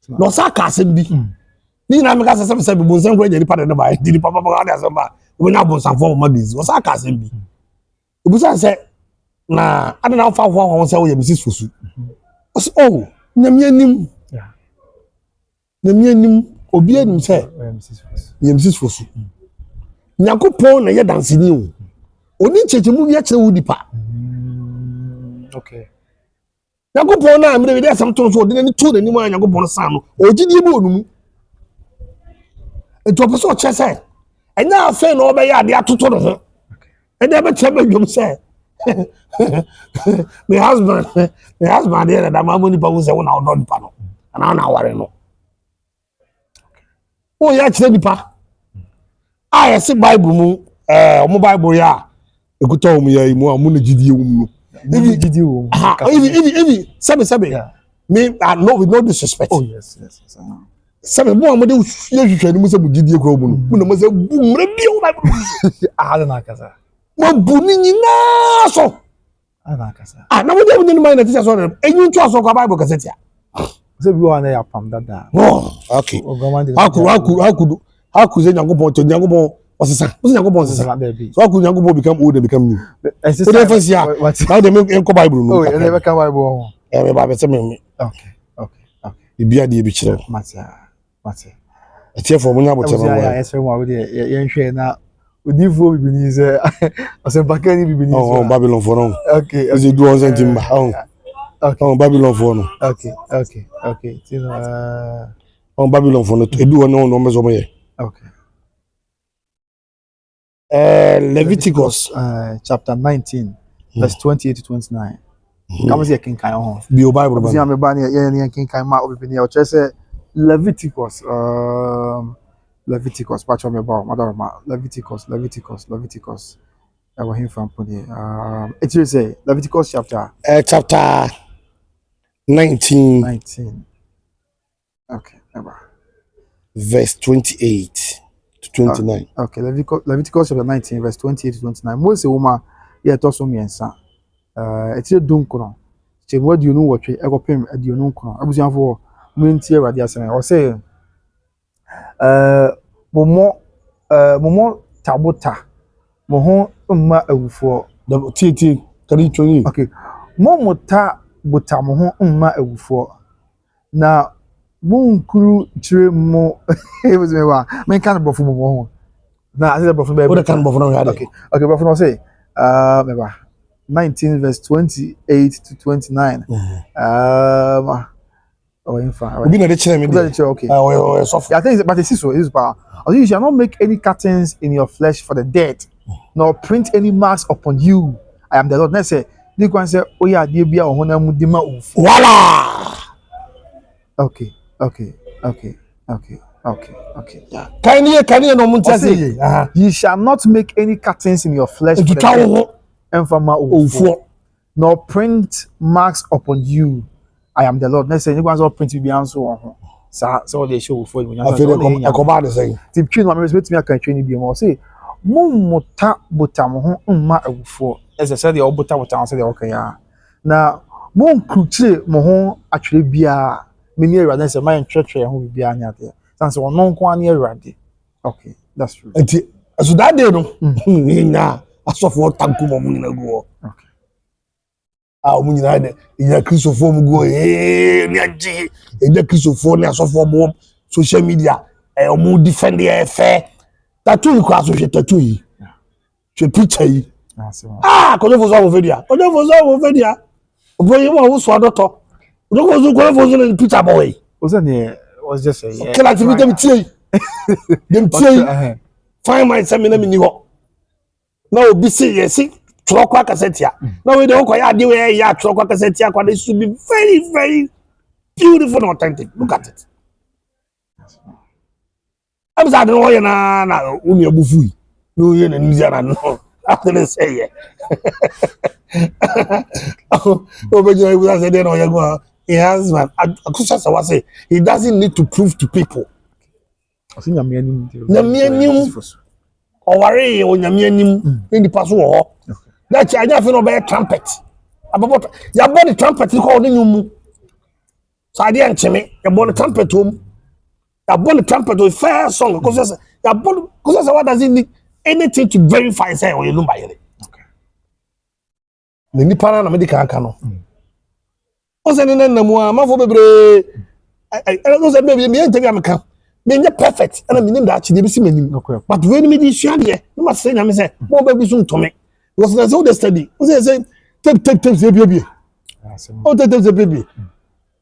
No sa ka asem bi. Ni na me ka say bi bonsan kro nipa de ba. Di papa papa ka asem ba. We na bonsan fo mo dizi. O sa ka asem bi. Obu say say na ada na fa ho say we Mrs. Fosu. Oh, nyame anim.
Yeah.
Nyame anim obi anim say Mrs. Fosu. Nyankopon na ye dansini o. Oni cheche mu bia kire wo dipa.
Okay.
Nyankopon na amre we dey asam to so de ni to ni mu Nyankopon san no. Ogidi bi onum. Eto pese o che say enya afa na obeya ade atoto no ho. E dey be che be dwom say My husband there that my money pa say una odon pa no. Ana na ware no. O ya kire nipa. Ah yes Bible mu omo Bible ya ekuta omo ya mu amu na gidie mu. Even sabe. Me no with no disrespect.
Oh yes.
Sabe mo amode ye hwehwe ni mu se mu gidie kro mu no. Mu na mo se bu mre bi o Bible.
Ah na kasa.
Mo bu ni nyina so.
Na kasa.
Na mo dey ni mind na teacher so dem. Enyu ntu aso kwa Bible kasa tia.
Se bi wa na ya pam dada.
Oh, okay. How could say Nyankopon to Nyankopon osesa. What's Nyankopon osesa? So how could Nyankopon become old and become new? So the first year, now they make enko Bible no.
Oh, they never come Bible.
Me ba be say me.
Okay.
Bibia de bi kire.
Mate.
Etie for mo nya bo tebe mo.
Ya yes we mo de ye nhwe na odifo bibini se osempa ni bibini.
Oh, Babylon for no.
Okay.
Is it do on something ba? Oh, Babylon for no.
Okay.
Babylon for no. Edu no me so me.
Okay.
Leviticus
chapter 19 verse 28 to 29. Come see king kan ho.
Bi o Bible ba.
See am ba ne king kan ma obibini o che say Leviticus patch me ba madam Leviticus. I will hear from Pony. It will say Leviticus
chapter 19.
Okay, never.
Verse 28 to 29.
Okay, Leviticus chapter 19, verse 28 to 29. Moses woman, yeah, toss on me and son. It's a dunkono. What do you know what you ever pay? Do you know? I was young for Mintier Radiation. Or say, Momo Tabota, Moho Umma Ewufo.
The TT, can you tell me?
Okay, Momo Ta Botamoho Umma Ewufo. Now, Moon crew trim more. It was me. Men can't go for more. Now, I said, what
can go for
okay, but for say, 19 verse 28 to 29. In fact,
we need to me.
Okay. I think, but it's so. It's about. You shall not make any curtains in your flesh for the dead, nor print any marks upon you. I am the Lord. Let's say, you can say, oh yeah, dear, be a honor mudima.
Voila.
Okay.
Yeah. Can you no munti
you shall not make any curtains in your flesh for the dead, nor print marks upon you. I am the Lord. Let's say you guys all print to be answer on. So they show for you.
I feel I come back to say.
Tip tune my respect me I can train be more say. Mumota botam ho umma awufo. As I said the obota botam say okay ya. Na mon kruche mo ho atwere bia me ne awurade say my church ho bia anya there. Sanse wono nko an awurade. Okay, that's true.
So that day no. Nya asofo tanku mo mu nyina go.
Okay.
Omu nyina de nya Christopher mu go ni agi nya Christopher ni asofo mo social media omu defend e fe tattoo yi kwa so hwe tattoo yi hwe picture yi ko fo so wo fedia oboye wo so adoto ko fo so ni picture boy
o say ne was just say
kila ti dem tie find my seminar mi ni ho na obi say yes Trokwa Cassetia. Now we don't quite do ya Trokwa Cassetia. It should be very, very beautiful and authentic. Look at it. I'm sorry, no, you're not only a buffy. No, you're in New Zealand. After they say, oh, but you say, then, oh, you're going, he has, man, I could say, he doesn't need to prove to people.
I think I'm hearing
or worry on your meaning in the password. That's I just feel no trumpet. About your body trumpet you call you. So I didn't me. Your body trumpet home. Your body trumpet with fair song because your body because what does it need anything to verify say or you know by it. Okay. The Nipana na medical cano. O say na mo amafo bebre I don't say baby me enter am kan. Me nye perfect and I mean that actually be see me nim. But when me dey share there, no must say na me say mo baby so ntome. Because that's all they study. What's say take the baby. Oh, take the baby.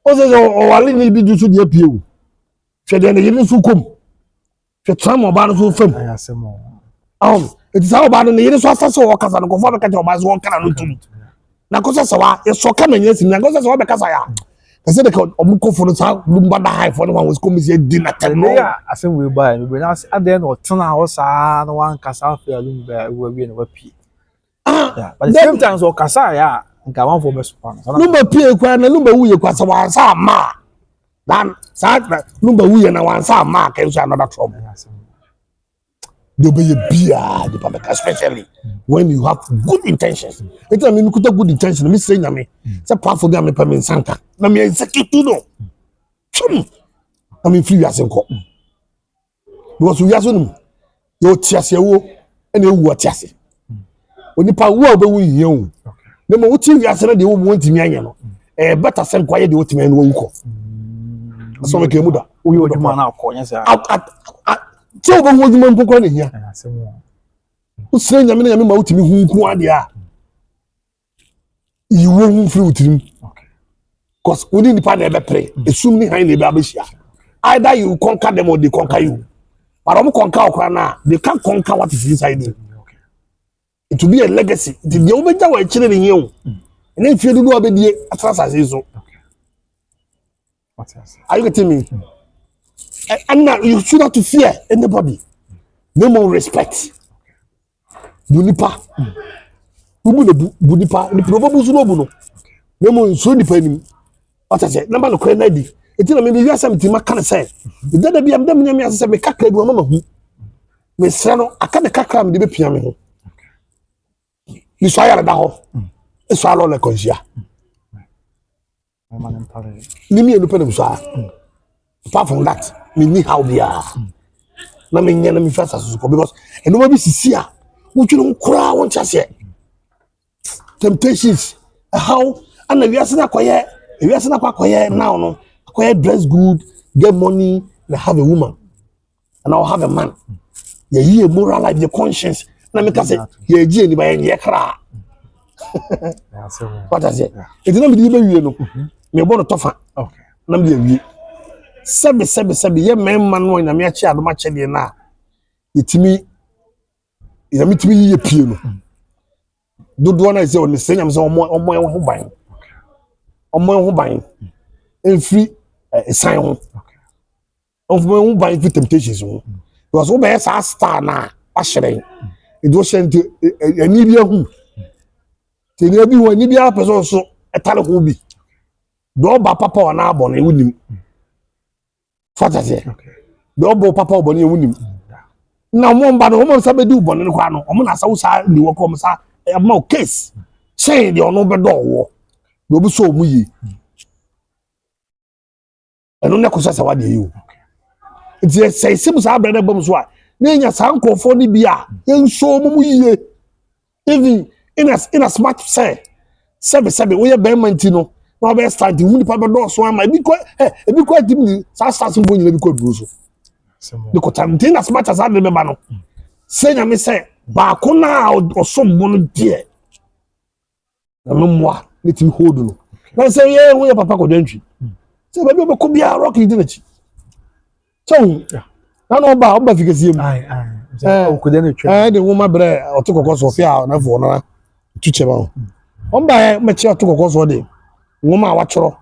What's say oh, I need to do so the appeal. She then you so come. She try more about so film. It is how bad the years was so workers and go for the catch of my one can do. Nakosa sawa, yes, so come and yes, Nakosa sawa because I am. I said, Omuko for the town, Lumba high for the one was coming here dinner.
I think we buy, we now at the end of 10 hours, no one can sell for a lumber, will be in a pee. But sometimes, or Casaya, and come on for best one.
Lumba Pia, Lumba, we was a one ma. Then, sad, Lumba, we and a one some mark, and another trouble. There'll be a beer, the public, especially when you have good intentions. It's a mean, good intention. Me saying, I mean, it's a powerful damn permanent Santa. I mean, it's a kid to know. I mean, free as a cop. Because we are soon. Your tears, and you were tears. When the power will be you. The more you are saying, they won't want to me. A better send quiet the ultimate won't call. So we came with that. We were the man out. So when was the man put here? Who saying, I mean, I'm out to me who are there. You won't fruit him. Because within the part ever pray, assuming behind the Babishia. Either you conquer them or they conquer you. But I'm conquer now. They can't conquer what is inside you. It will be a legacy. The Omega were chilling in you. And if you do obey the as I say so. Are you getting me? And now you should not to fear anybody. No more respect. Bunipa. Bunipa. The probable Zunobuno. No more so depending. What I said, number of credit. It's not maybe you have something I can't say. The day be I'm done, I said, me cack, mamma. Miss Sano, I can't cack the piano. You saw that hole. It's all like Consia. Nimi and Lupen. Apart from that, we need how they are. Na me nyana me first as because and no be sisia what you don't cry want to say temptations how and we are kwaye now no kwaye dress good get money and have a woman and I'll have a man ye moral life the conscience na me ka say ye gi ni ba ye kra what I say it no be the be no me born tofa okay na me wie sebe ye memma no na me achi adoma chede na yetimi ye pie no dodo na say on the same so omo ho ban omo ho ban enfri sign ho omo ho ban for temptations ho because we be sa star na ahire it was sent ani bia hu teni abi ho ani bia person so etale ho bi do ba papa ona abo na wunim fatase do bo papa obo na wunim na mo mba no mo sabe di ubo ne kwa no mo na sa usa ni wo ko mo sa ma case say the ono be do wo do bi so mu yi eno ne ko sa wa de yi o it say sim sa brother bom so a na nya sa nkofo ni bi a enso mu yi even in a smart say sebe we be manti no na be start di hu ni pa be do so ama bi ko dim sa start so nyina bi ko duro so the contamination as much as I remember no say na me say ba ko na osombo no de na me moa let me hold no na say ye wo papa ko dantwi say ba bi obeko bia rock yi na chi so na no ba fikasi mu
o ko de na twa
the woman bre otokoko so fia na fo na tuche ba on ba me chi otokoko so de woman wa choro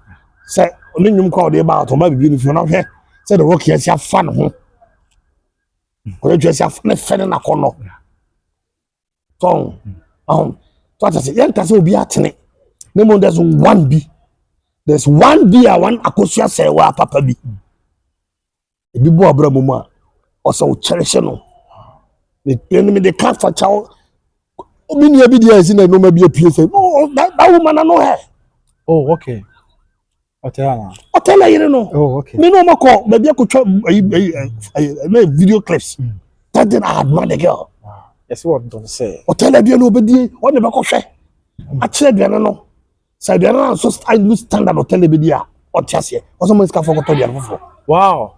say onnyum kwa de ba to ba bibi ni fo na hwe say the rock yes ya fa no ho ko je sia na fene na kono so so I say yenta say obi atene na mo there's one B one akosua say wa papa bi ebi bo abra mu a o so cherish no the cat for chow obi ni abi dia na no ma bi apue say no that woman no her
oh okay
Hotel you know.
Oh, okay.
Me no mako, maybe I could try video clips. That then I admire the girl.
Wow. Yes, what don't say.
Hotel you know, but what the back of share. Actually, they no. So they are so I lose standard hotel media or chassis. Or someone's car for before.
Wow.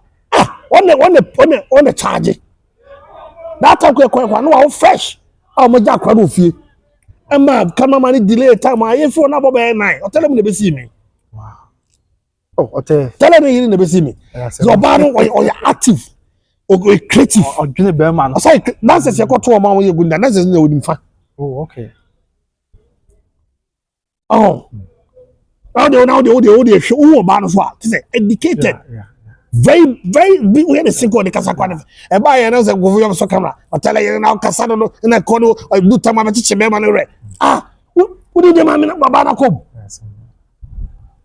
On the charge. That time no fresh. How much that crowd of you? And man, come money delay time. I ain't for number 9. Or tell them they see me.
Wow. Oh, okay.
Tell me you never see me. So bad or you're active. creative.
Odwene be man.
Aside dances you got to o ma wo ye good dances na odin fa.
Oh, okay.
Oh. Now they show who ba no so a say educated.
Yeah.
Very we had a single the kasa kwan. E ba ye na say go for so camera. O tell you now kasa no na ko no do tama ma chiche be man re. Who did the man na baba na kom?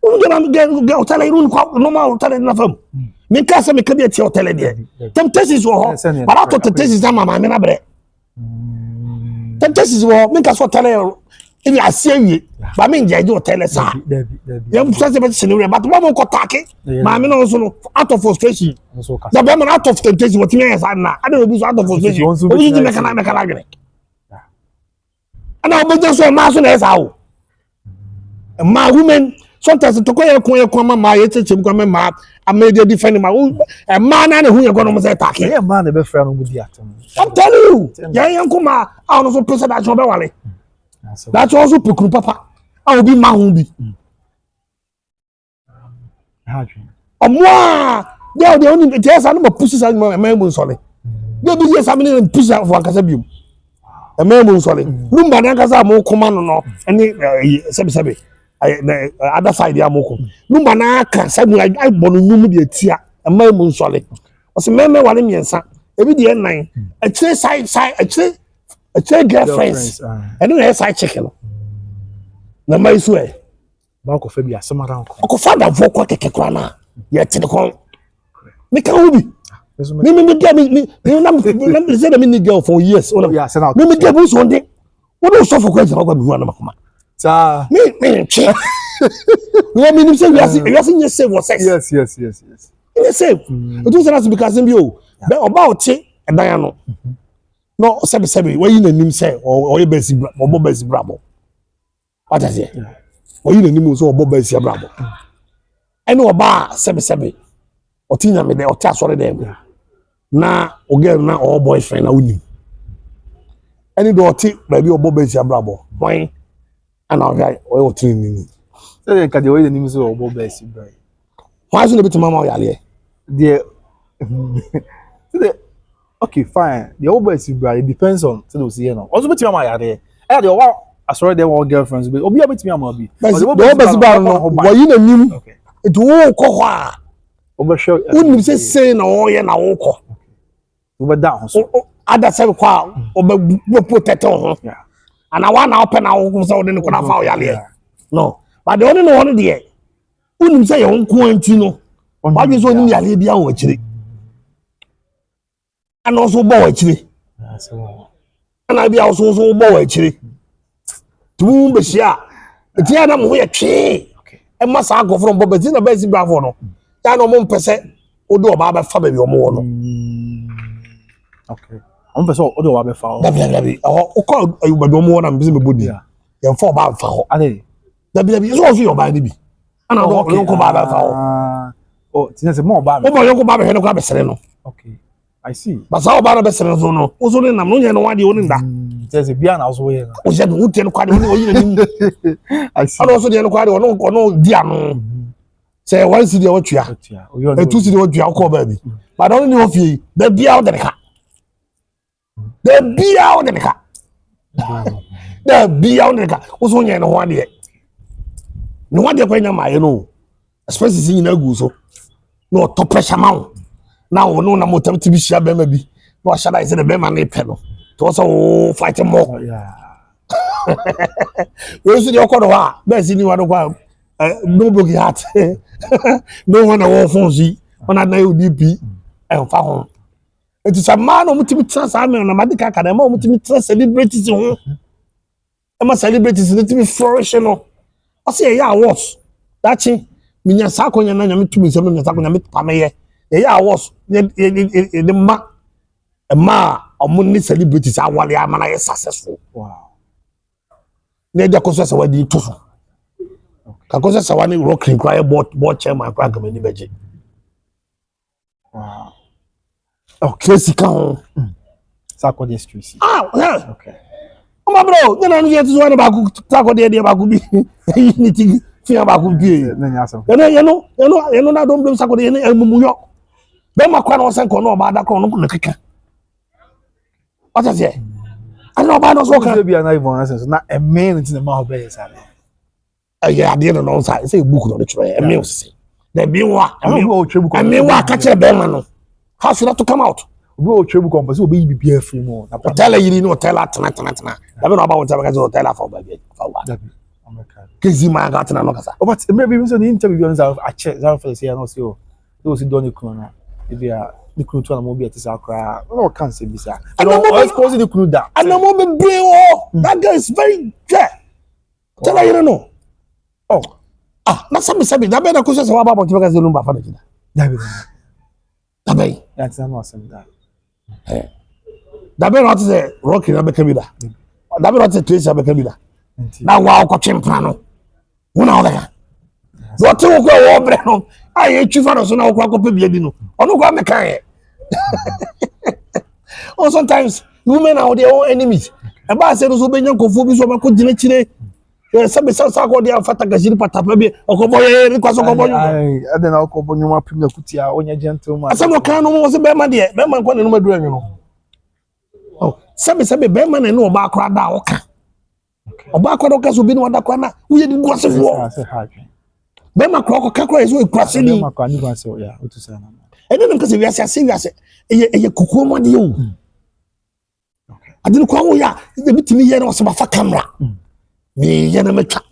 Who did man get hotel room ko no ma hotel na fam. Me kasa me ka be ti hotel there. Temptations wo ho. But out of temptations na mama me na bre. Temptations wo me kasa hotel if you see we but me nje hotel sa. You say be scenario but one ko take. Mama no so no out of frustration. The be man out of temptation what me say na. I don't know out of frustration. Obi ji me kana gene. And I just so ma so na esa o. Ma women sometimes to ko ma ye chechem ko ma amede defend ma ma na hu ye ko no say take.
Yeah, man, be friend no budi atom.
I'm telling you. Yan ko ma I no so pese that so be wale. That's also pekuru papa. I will be ma hu bi. Omwa they only just an push say ma mo sole. They be just am push for akasa biom. E ma mo sole. Numba na akasa mo koma no any sebe other side ya mo ko. Numba na aka sabu I bonu nyum de atia e ma mo sole. O se me wale miensa. Ebi de nan. A three side a three girlfriends. I don't have side chicken. Na mai so e.
Ba ko fa bi asemara ko.
O ko fa da vo ko keke kwa na. Ye te ko. Me ka ubi. Me get me say me need girl for years.
Yeah, send out.
Me get boost one day. What do so for question about me wana makoma.
Sa
Me che. You mean say we are saying save for sex.
Yes.
You save. It was not because him yo. Be about e dan no. No, sebi where you nim say or you best or best brabo. What is it? Or you nim so or best brabo. I know about sebi. Otinya me de ota sore dem. Na o girl na or boyfriend na unim. Any do oti baby or best brabo. Why? And now guy o otin ni.
Say ka de we nim so or best brabo.
Why so no bit mama yale?
The okay, fine. The old boy is it depends on so see here now. Also bit mama yare. Eh the one asore dem one girlfriends be obi abit me mama bi.
The old boy bar no why you na nim. It wo ko ho.
Oba show.
Unim say na wo ye na wo ko.
Oba down so.
Ada say kwa oba protect ho. Yeah. And I want na open na wo so de ko na fa yale. No. But the only one there. Unim say your nko anti no. Why you so nim yale bia wo akire. And also bow actually. And I be also bow actually. To be sure. It's here na mo ye twe. E masa go from Bob Betina best bravo no. Ya no mo pese odo oba ba fa baby omo no.
Okay. On pese odo oba ba fa.
Dabi. O ko ayuba omo na mbisi me bodi. Ye fa oba fa ho.
Ade.
Dabi so fi oba ni bi. Ana do ko ba ba fa ho.
Oh, tinse mo oba me.
O ba yo ko ba be he no ko abesere no.
Okay. I see.
But how about the best so no? Also, then I'm not one the only that.
There's a piano also here.
O said, who tell quite
I see.
And also, the quite or no, dear. Say, one city what you are. And two city what you are called baby. But only of you, the be out the car. The be out the car. The be out the car. Also, you know one day. No one day when I know, especially in a goose. No top pressure mount. Now no na motam to be share be ma bi no shall I say the be ma na pe no to so fighting more.
Yeah.
We see the okodo ha be see ni wado kwa no broken heart. No one na phone see ona na UDP e fa ho it is a man o mutimi trans am na madika ka na ma o mutimi trans celebrities ho e ma celebrities no timi flourish no o say ya awards that chi minya sa konya na nyame tumi sem minya sa konya me pameye yeah, I was the ma among celebrities are while I am successful.
Wow.
They just say what they do. Because I want to rock and cry board chairman crack me budget.
Wow.
Okay, see come.
Sako the street.
Ah, yeah.
Okay.
Oh my bro, you know you want about Sako the idea about be anything fear about be.
Then you
know, I don't blame Sako the muyo. be ma kwa no sen ko no ba da ko no ko keka what is it and no ba no so ka
be an even sense na a man in the mouth be yes
yeah dey no say book no dey try me say there be wa
me wa
ka kire be ma no how should that to come out
we o trebu compass we be bibia free mo na
hotel yiri no hotel atena da be no ba hotel ka hotel for ba bi fa wa kezi ma ga atena no kasa
but maybe so the interview on za a check za for say no say o those who don't know na if you are the crew to na mo be at sa kra no can say bi sa and no expose the crew that
and no mo be brain that guy is very fair tell you no oh na sabi da be na ko so wa ba bo ti ka se lumba fa na kida da be
ya tsa no asem da
da be not say rocky na be kabida da be not say trace be kabida na wa ko chempra no una oda do te wo ko wo bre no aye twifa no so na wo ko pe bia di no ono ko me kan oh sometimes women are their own enemies e ba say no so be nyan kofo bi so ba ko gina chire sabe sa ko dia fata ga jiri patapa bi ko boye ri kwaso ko bonyo
ai ade na ko bonyo ma pim na kutia onya gentleman
asa no kan no mo se be ma de be ma ko ne no madura nyo no oh sabe be ma ne no ba akra da wo ka oba akra do ka so bi no da kwa na wo ye di gwase fo be ma ko kakra ezo ekwase ni
be ma ko ani gwase ya otu sa na
e de nka se wiase eye kukuo mo de o ade ko wo ya de bitimi ye na so ba fa camera me yana metwa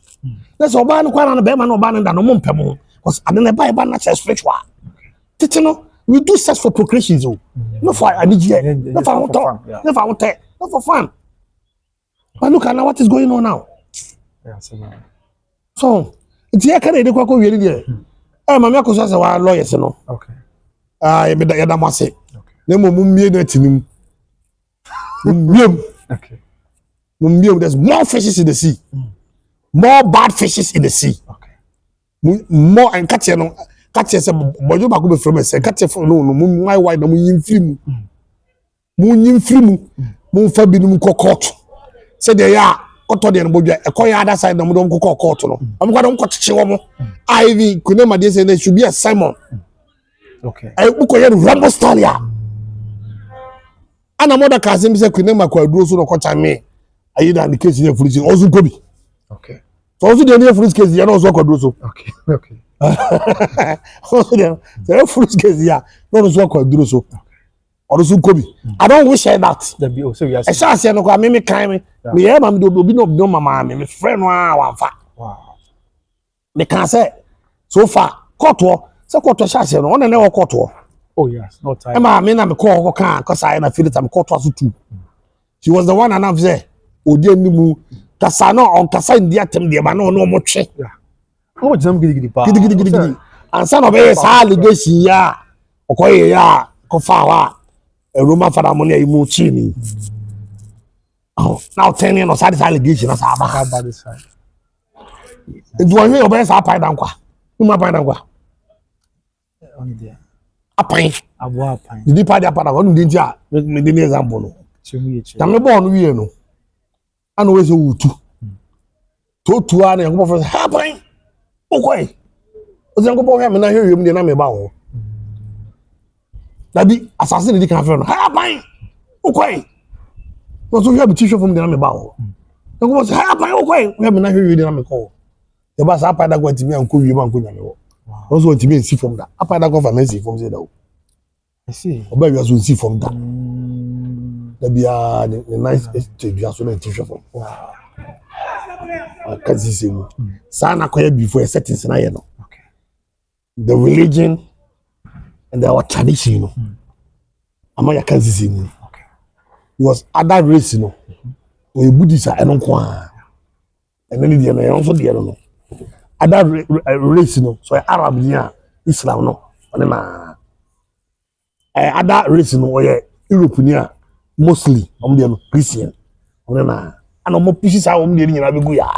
let's oba no kwa na be ma no oba no da no mo mpem ho cause ade na ba na spiritual tete no we do sex for procreation so no for anije no for hoto no for hote no for fun but look at now what is going on now
yeah
so it's here can dey kwa ko wieri dey mama akoso say wa lawyers no
okay
ya da mase na mo mumie na tinim mumiem
okay
there's more fishes in the sea. More bad fishes in the sea.
Okay.
More and catch no catch say bojo ba ko be from say catch for no my why na mo yin film. Mo yin film. Mo fa bi no ko court. Say there ya oto de no bojo e ko ya other side na mo don ko court no. Am ko don ko chiche wo mo. Ivy kunema dey say there should be a Simon.
Okay.
I ko ya Rambo Stalia. Ana mo da kazim say kunema ko aduro so no ko chame. Ayi da the case here police also go be
okay
so also the near police case here no also kwadro so
okay
also the police case here no also kwadro so also go be I don't wish that
the be so we are
e sha se no kwa me kan me ye ma me do obi no mama me friend no a fa
wow
me kan say so far court say court sha se no on na court
oh yes no time
e ma me na me call kan cause I na feel it am court so too she was the one and have say odi animu kasa no on kasa ndi atem de ba no no mo twe
o jam gidi pa
gidi ansa no be sa allegation ya okoye ya ko fa wa Roma fada mo ne imu chi ni oh now 10 years no sa this allegation na sa ba
this side
do one you be sa pai dan kwa uma pai dan kwa
only there
apai
abo apai
di pa dia pa da wonu di ntia me di example no
chemu ye che
na me bo no wie no ano we so wutu to ana yango for happen okoi o yango bo me na hwe mu de na me ba wo dabi assassin di kan fe no happen okoi no so hwe bi tisho from de na me ba wo yango bo happen okoi hwe me na hwe de na me ko e ba sa pa da gwa timi anko wie ma anko nya me wo o so timi nsi from da apa da gwa fa na nsi from say da wo
I see
o ba wi so nsi from da bia the nice stage so na teacher from
wow
akazi semu sana kwa before settings na ye no
okay
the religion and our tradition no ama ya kazi semu
okay
it was other race no we buddhist eno ko a eno ni dia no eno so dia no other race no so Arab ni Islam no one na other race no ye Europe ni a mostly de no Christian one na ana mo push sa de nyina be gu ya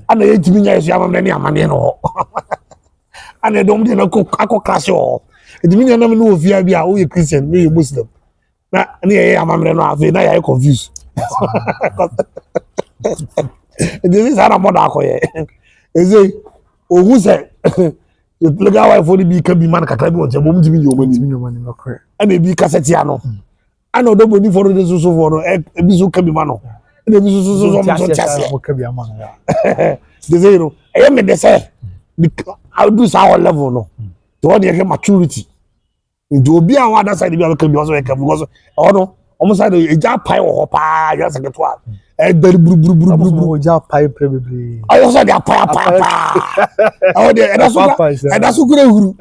ana ye timi nya yesu amamne ni amane no ana dom de no akọ class o edimi nya na me no ofia bi a o ye Christian me ye Muslim na ni ye amamne no afi na ya confused this is ana mo da akoye eze ohu se legal wife for be can be man kakra bi won che bom timi yo mani
no correct
ana bi kaseti ano ana odo boni for the so for no e bi so kan bi ma no ana bi so tiase
mo ka bi ama no ya
de zero e me de say I do our level no to what the maturity into obi an other side bi ka bi also e ka because ono omo side e ja pai wo pa ya secretary e dari buru
ja pai probably
ayo so dia pai awo de e da so kure huru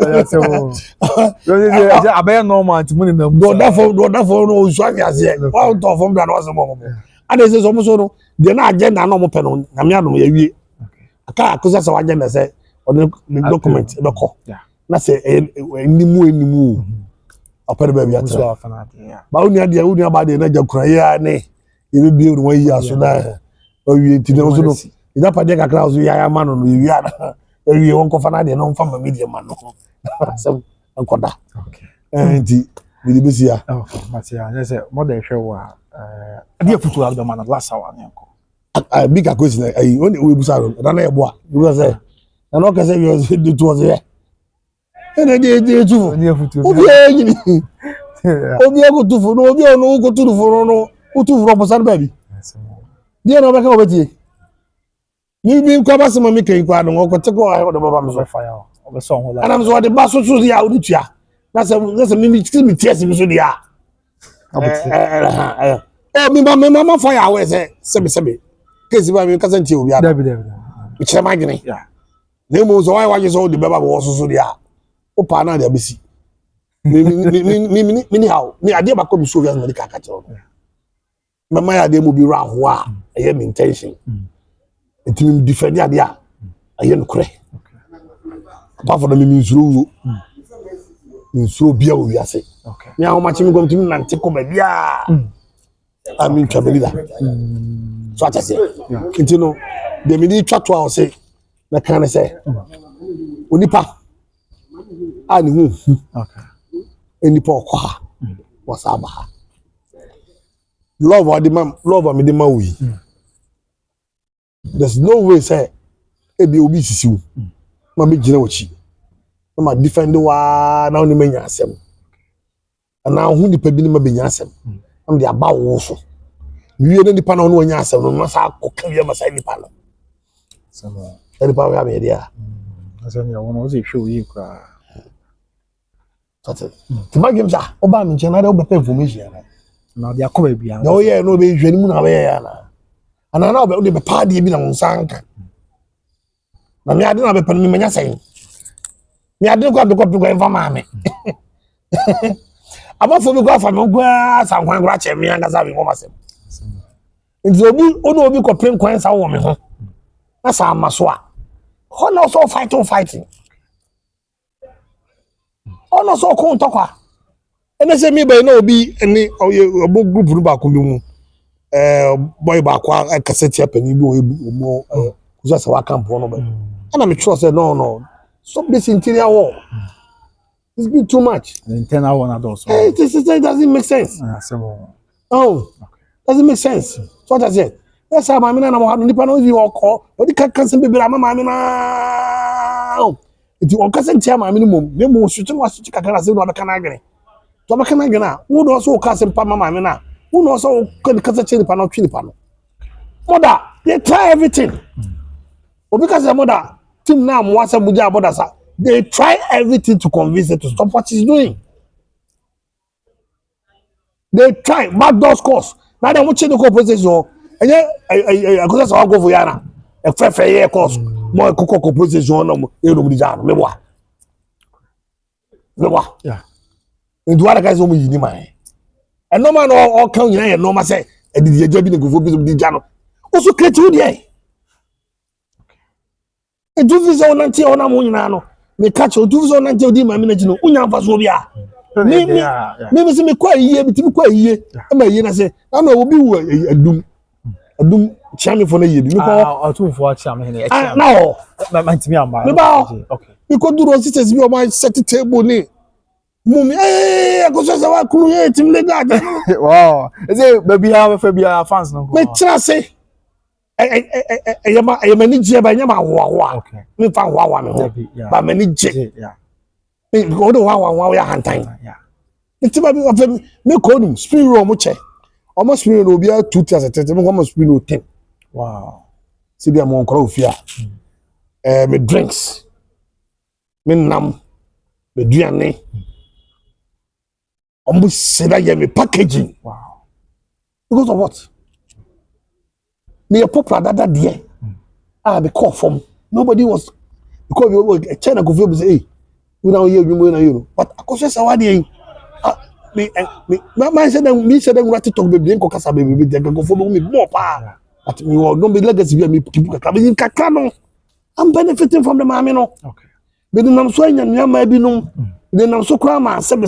ja abaya normal anti na
do da for no so ase wa to fo mbra no so mo and say so mo so no de na agenda no mo pe no na me adom ya wie aka akosa se wa agenda say on the document be ko na say enimu apere ba bi atra ba uni aba de na jakura ya ne e bi no wa yi aso na o wie ti no so no ida pa de kakra so ya ma no wie na e wie won ko fa na de no mfa ma media ma no sam ankoda enti bi bi sia
okay matia na say mo de hwe wa ade futu abdo ma na last hour ne ko
big question ai oni we busa ro na na ebo a you say na no ka say you do to say ene de tu
ade futu
obi yini obi go tu fo no obi ono go tu fo no o tu fo busa ba bi dia no ba ka obetie ni bi kwa ba se mami kai kwa no ko te ko ai do baba me so
fire o be so ho la
ana me so de ba so dia o tua na se mi ties mi so dia mi mama fire we se case ba mi kasa ntie obi ada
David
mi kire ma gene
yeah
na mo so why waje so de baba wo so dia o pa na de abesi mi how mi ade ba ko bi so via na ka kire mama ya de mo bi ra ho a eye mi intention etimi defend ade a eye no kure apart from me nsuro bia o wiase
okay
mi a ho ma chimi kom timi nante ko ba bia I mean Chabelida. So I say, you know, the mini chat to say, na can say, Unipa, I knew,
okay,
any poor was Abaha. Love or the man, love or me the Maui. There's no way, say, it be obese you. Mammy Genochi. I'm a defender, now the men yasem. And now who the pebble be yasem. I'm the about also. We are the panel no yasem, no massa, or can you masai panel.
so
Any power have idea.
as any one was show you cry
To my games are Obama, Janado, but information.
now they are come be
No, yeah, no, be genuine away. And I know about the party being on Sanka. Now, me, I don't have a penny when I say. Me, I don't got to go to go for mammy. About for me, go for no grass and one scratch me and as I will myself. It's a bit, oh, no, we could play coins our woman. That's our maswa. Oh, no, so fighting. Oh, no, so cool talker. And they say me by no be any a book group back on boy back a cassette up and you do more just a camp one of them. And I'm sure said no. Stop this interior wall. It's been too much.
the internal one also
It doesn't make sense. Oh, doesn't make sense. So what I said. That's how my man and I'm having you all call, but the can't be a mamma. If you can't tell my minimum, the most shooting was to Kakasi or the Canagani. To the Canagana, who also cast in Pama Mamina, who also could cut a chili panel, chili panel. Mother, they try everything. But because the mother, Tim Nam was a Buja Bodasa, they try everything to convince her to stop what she's doing. They try backdoor course. Now they're watching the composition. And yeah, I go for Yana. A fair year course. More cocoa composition.
yeah
Into other guys only in my. And no man all count here, no man say, and did you job in the go the Jano? Also, create you there. A do this on until on a moon. Me catch or do so until the managing Unya Vasovia. Maybe see me quite a year, but you quite a year. I'm a year, I say, I know will be a doom champion for a year.
or two for champion
Now,
to me okay
you could do those sisters, you might set the table near. Mummy, I go just a create him like that.
wow is it baby have a fans no
Let's say, ɛyɛ mani gye ba nyɛ ma ahoahoa
Okay.
me fa ahoahoa me ho
Yeah.
ba mani gye
Yeah.
me ko do ahoahoa we ahantan
Yeah.
nti ba bi afɛ me ko nim spring roll mo che omo spring roll obi a 2 tiers tete me ko mo spring roll 10
Wow.
se bia mo nkora ofia me drinks me nam me duane omo se da ye me packaging
Wow.
because of what me a popular dada there be call from nobody was because we China go feel say hey we now here we now you know but akoso say wa dey me my say them me say them want to talk baby nko kasa baby dey go for me more pa but me no be legacy be me keep kakra no I'm benefiting from the mama no
Okay.
be nam so anya nyama bi no be nam so kwa ma sebe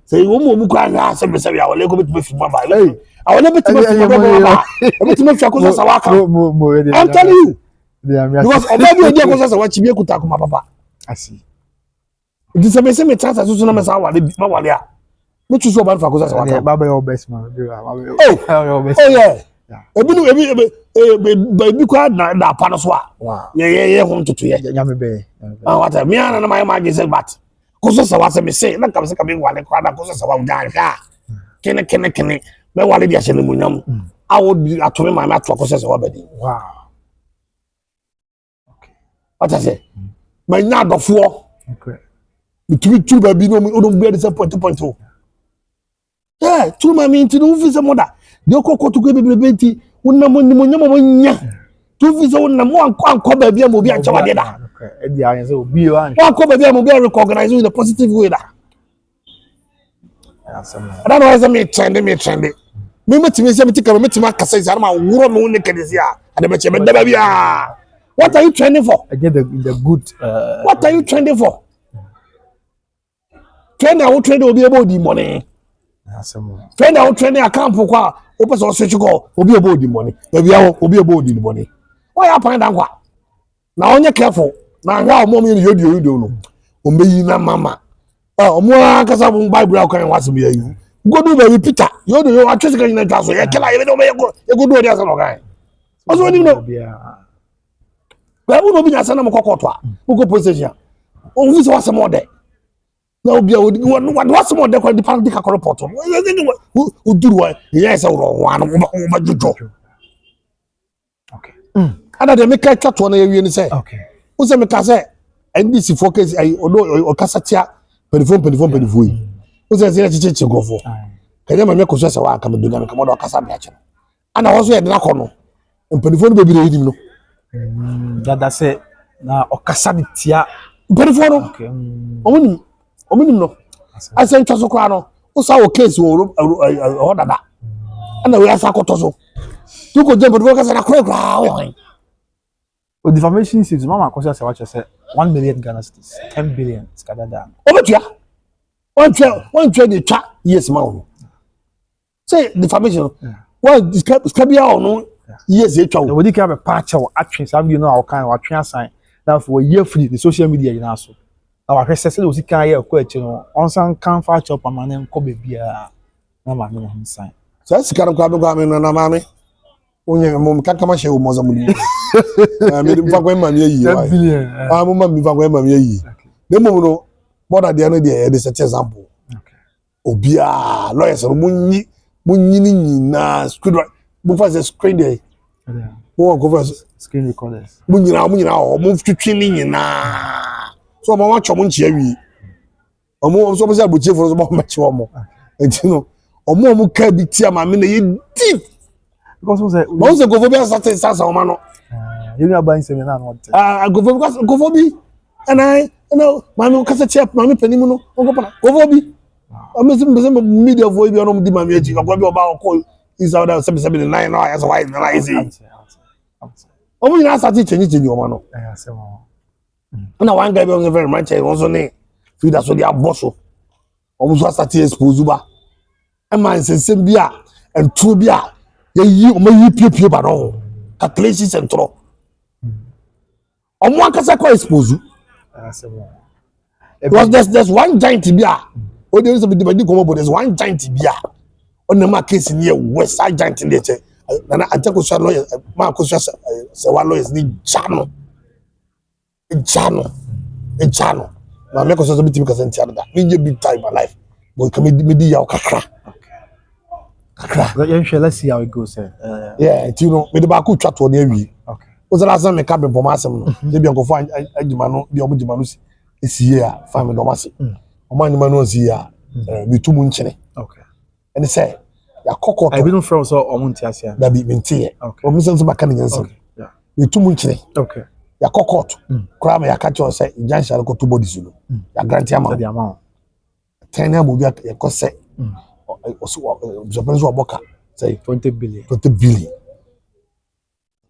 say wo mu kwa na sebe a wale go be fi ma ba hey I will never be fi ma ba everything fi akoso sa wa ka I'm telling you because obabi odi akoso sa wa chibie kuta kuma papa
I see.
it is me say me chance so na me sa wale ma wale a me choose obabi fa akoso sa wa ka
Baba your best man.
oh yeah ebi kwa na pa no so a
Wow.
ye ho ntoto ye
Nyame be.
what me ana na my imagine say but koso sa wa say me say na kam say kam wale kwa na koso sa wa dan ka kene me wale dia hye mu nyam I would be atome my match koso sa wa bedi
Wow.
what I say my nya adofo
Okay.
between two baby no me be dey point oh yeah two my me into no fi say mother de okoko to go bebebe nti wonna mo ni mo nyam mo nya two fi say wonna mo anko baby am obi ancha wade da
Okay. E di ayen say obi wan.
anko baby am obi recognize you in a positive way da I don't know why me trend me metimi say metimi kama metimi akasa say ma wuro me woni kede sia ade be che be da ba bia what are you trending for
Again the good
what are you trending for trend I will trend obi able di money trend I will trend account kwa o person switch go obi able di money baby awo obi able di money why happen that kwa na onye careful na nga o mo me yodi no o meyi na mama o mo akasa bu bible akwan wasem ya yi godu baby peter yodi yo atwese kan na twaso ye kela ye no me ye godu odi asa no kan oso ni no ba bu no bi nya sana mo kokoto a mo ko position o fu se wasem ode na obi a wasem ode kwa di party ka report o duru wa ye se ro wa no ba jojo
okay
ada de me ka twato na ye wie ni se
okay
o se me ka se ndc focus ai o kasa tia penifo yi o se chiche gofo kanya ma me ko so se wa aka me do nya me ka mo do kasa me ache ana wo so ye de na ko no penifo no bebire yi no
dada se na okasa de tia
penifo no
okay
omunim no asen twaso kwa no o sa o case wo o dada ana we asa koto so tu ko je penifo kasa na kura o
o defamation suit mama ko say watch say 1 million Ghana cedis 10 billion skadada
o betua one trade the twa yes ma o say defamation one describe ya o no yes e twa
o di ka be patch o atwe sa bi no a o kan o atwe asan na for year free the social media ina so na wa hwese se o si kan ye ko achi no on san kan fa chop amane nko be bia na ma me ho san
so sikara kwa be gwa me na mame onye mo kaka ma she o mo za mu ni me mfa kwa ma me yi
10 billion
mo ma mi fa kwa ma me yi dem mo no border there no there dey set example
okay
obia lawyers no munyi ni nyina screen mo fa say screen there mo go for
screen recorders
munyina o mo twetwe ni nyina so mo wa chomo nchia wi omo so mo say abuche for so mo meche omo enti no omo ka bi tia ma me na ye deep
because we say
mo say go for be start sasa o ma no
you know about say na not
go for because go for bi and I no mami kasa tia mami panimu no go for go for bi omo say media for bi ono di mami eji go bi oba ko is out there 779 now as why na easy omo nyina start change o ma no
say mo
na one guy was very much also ne feed us the aboso omuso start expose ba e man sensem bia entro bia yi o ma yi piepie ba no calculations entro omo akasa ko expose
say mo
because there's one giant bia o dey say be di komo but there's one giant bia on na case near west side giant dey che na atako sha lawyer ma ko sha se wa lawyers ni jano ma me ko so bitimi ka senti ada me je big time in my life but come me di ya kakra
let's see how it goes
yeah you know me de ba ko twa to na awie
okay
o zara san me ka be poma asem no de bi nkofo agima no bi omugima no si ye a fa me do mase o ma nyima no si ya me tumu nkyene
okay
and say ya kokko
I been from so omunti asia
da bi mentie
okay
o mi sense baka nyansa
yeah
me tumu nkyene
okay
ya kokko kra me ya ka cho say janshare ko to body sulu ya grant ya ma
the amount
tena mo bi ya ko say o so Japanese oboka say
20 billion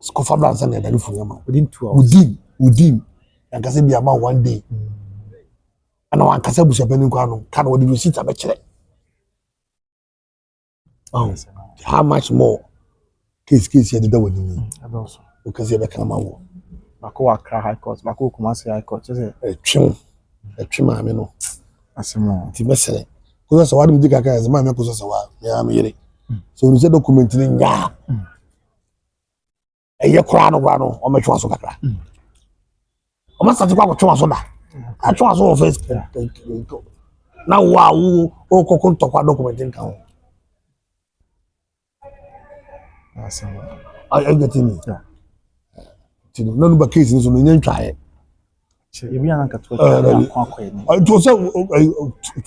sko fablan san ya dali funya ma
within 2 hours
within ya ka say bi ama one day ana wan kasa bu Japanese ko anu kan wo di receipt abekere how much more case ya dida wani ni
also
o kasi ya beka ma wo
mako Accra High Court mako Kumasi High Court just
etwe ma me no
asemo
ti mesere ko so wadi mudi kaka ya ma me ko so wa ya me yere so ni se document ni nya eye kura no o me twa so kakra o ma sati kwa ko twa so da a twa so first na wa wo o kokon to kwa document nka ho
asemo
I get me
yeah
tino nanu ba case ni so no nya
you be an katwa kwa ni
it was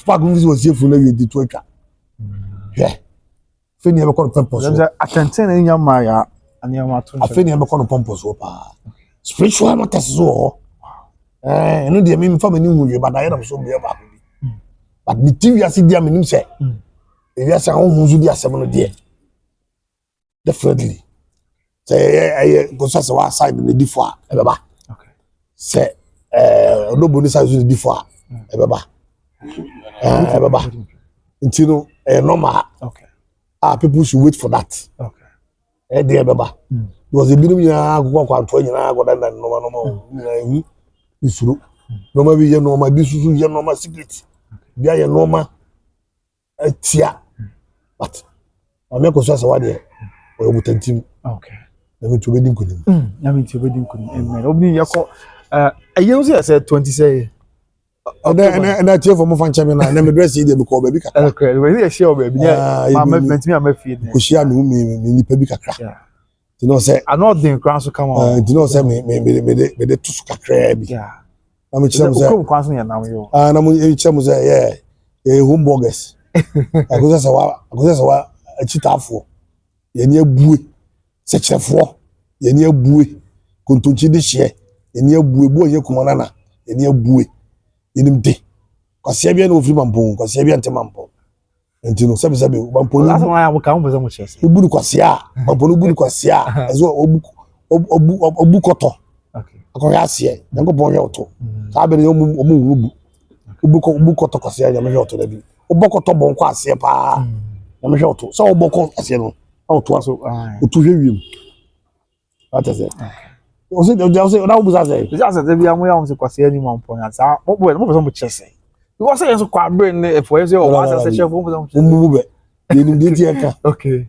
park was here for na we di to atwa yeah feni e be kono purpose
so atenten na nya ma ya aniama to
afeni e be kono purpose wo pa spiritual matters so no de me fa mani hu we but I am so be ba but the TV asi dia me nim say e ya sa hu zu dia asem no de definitely say go say wa side the differ e be ba
okay
say nobody size the differ e be ba until no normal
okay
people should wait for that
okay
there be ba because e bi no ya agwo kwanto nyina agoda na normal na isuru normal bi ye normal bi susu ye normal secret bia ye normal atia but ameko so asawa de o mutantim
okay
na me to be din kunim
na me to be din kunim amen obi yakọ ayen so say 20 say
and I tell for mo fan champion na me dress dey because baby kakra
okay we dey share baby ma movement me am feel
ko share me ni pa bi kakra you know say
another crown so come on
you know say me dey tusu kakra bi
yeah
na me chem say
ko crown so ya na yo
na mo chem say home burgers akosa wa achitafo ye ni abue sechefo ye ni abue kontonchi de hye ye ni abue bo ye kumanana ye ni abue ye nim de kwase bia na ofiri mampon kwase bia ntem mampon enti no sabe mampon
last one I can pose mo chese
uburu kwase a mampon uburu kwase a ezo obu koto
okay
akoya ase nko bon hwe oto sabe ne omu ubu koto kwase a nyame hwe oto da bi obokoto bon kwase pa nyame hwe oto so oboko ase no oto aso oto hwe wiem ata se o se na obuza se
just say bia mo ya mo se kwase ani mo mpon ya sa mo pose mo chese because say so kwa brain ne for say o wa say chef mo pose mo chese
mu be ye nim de ti enka
okay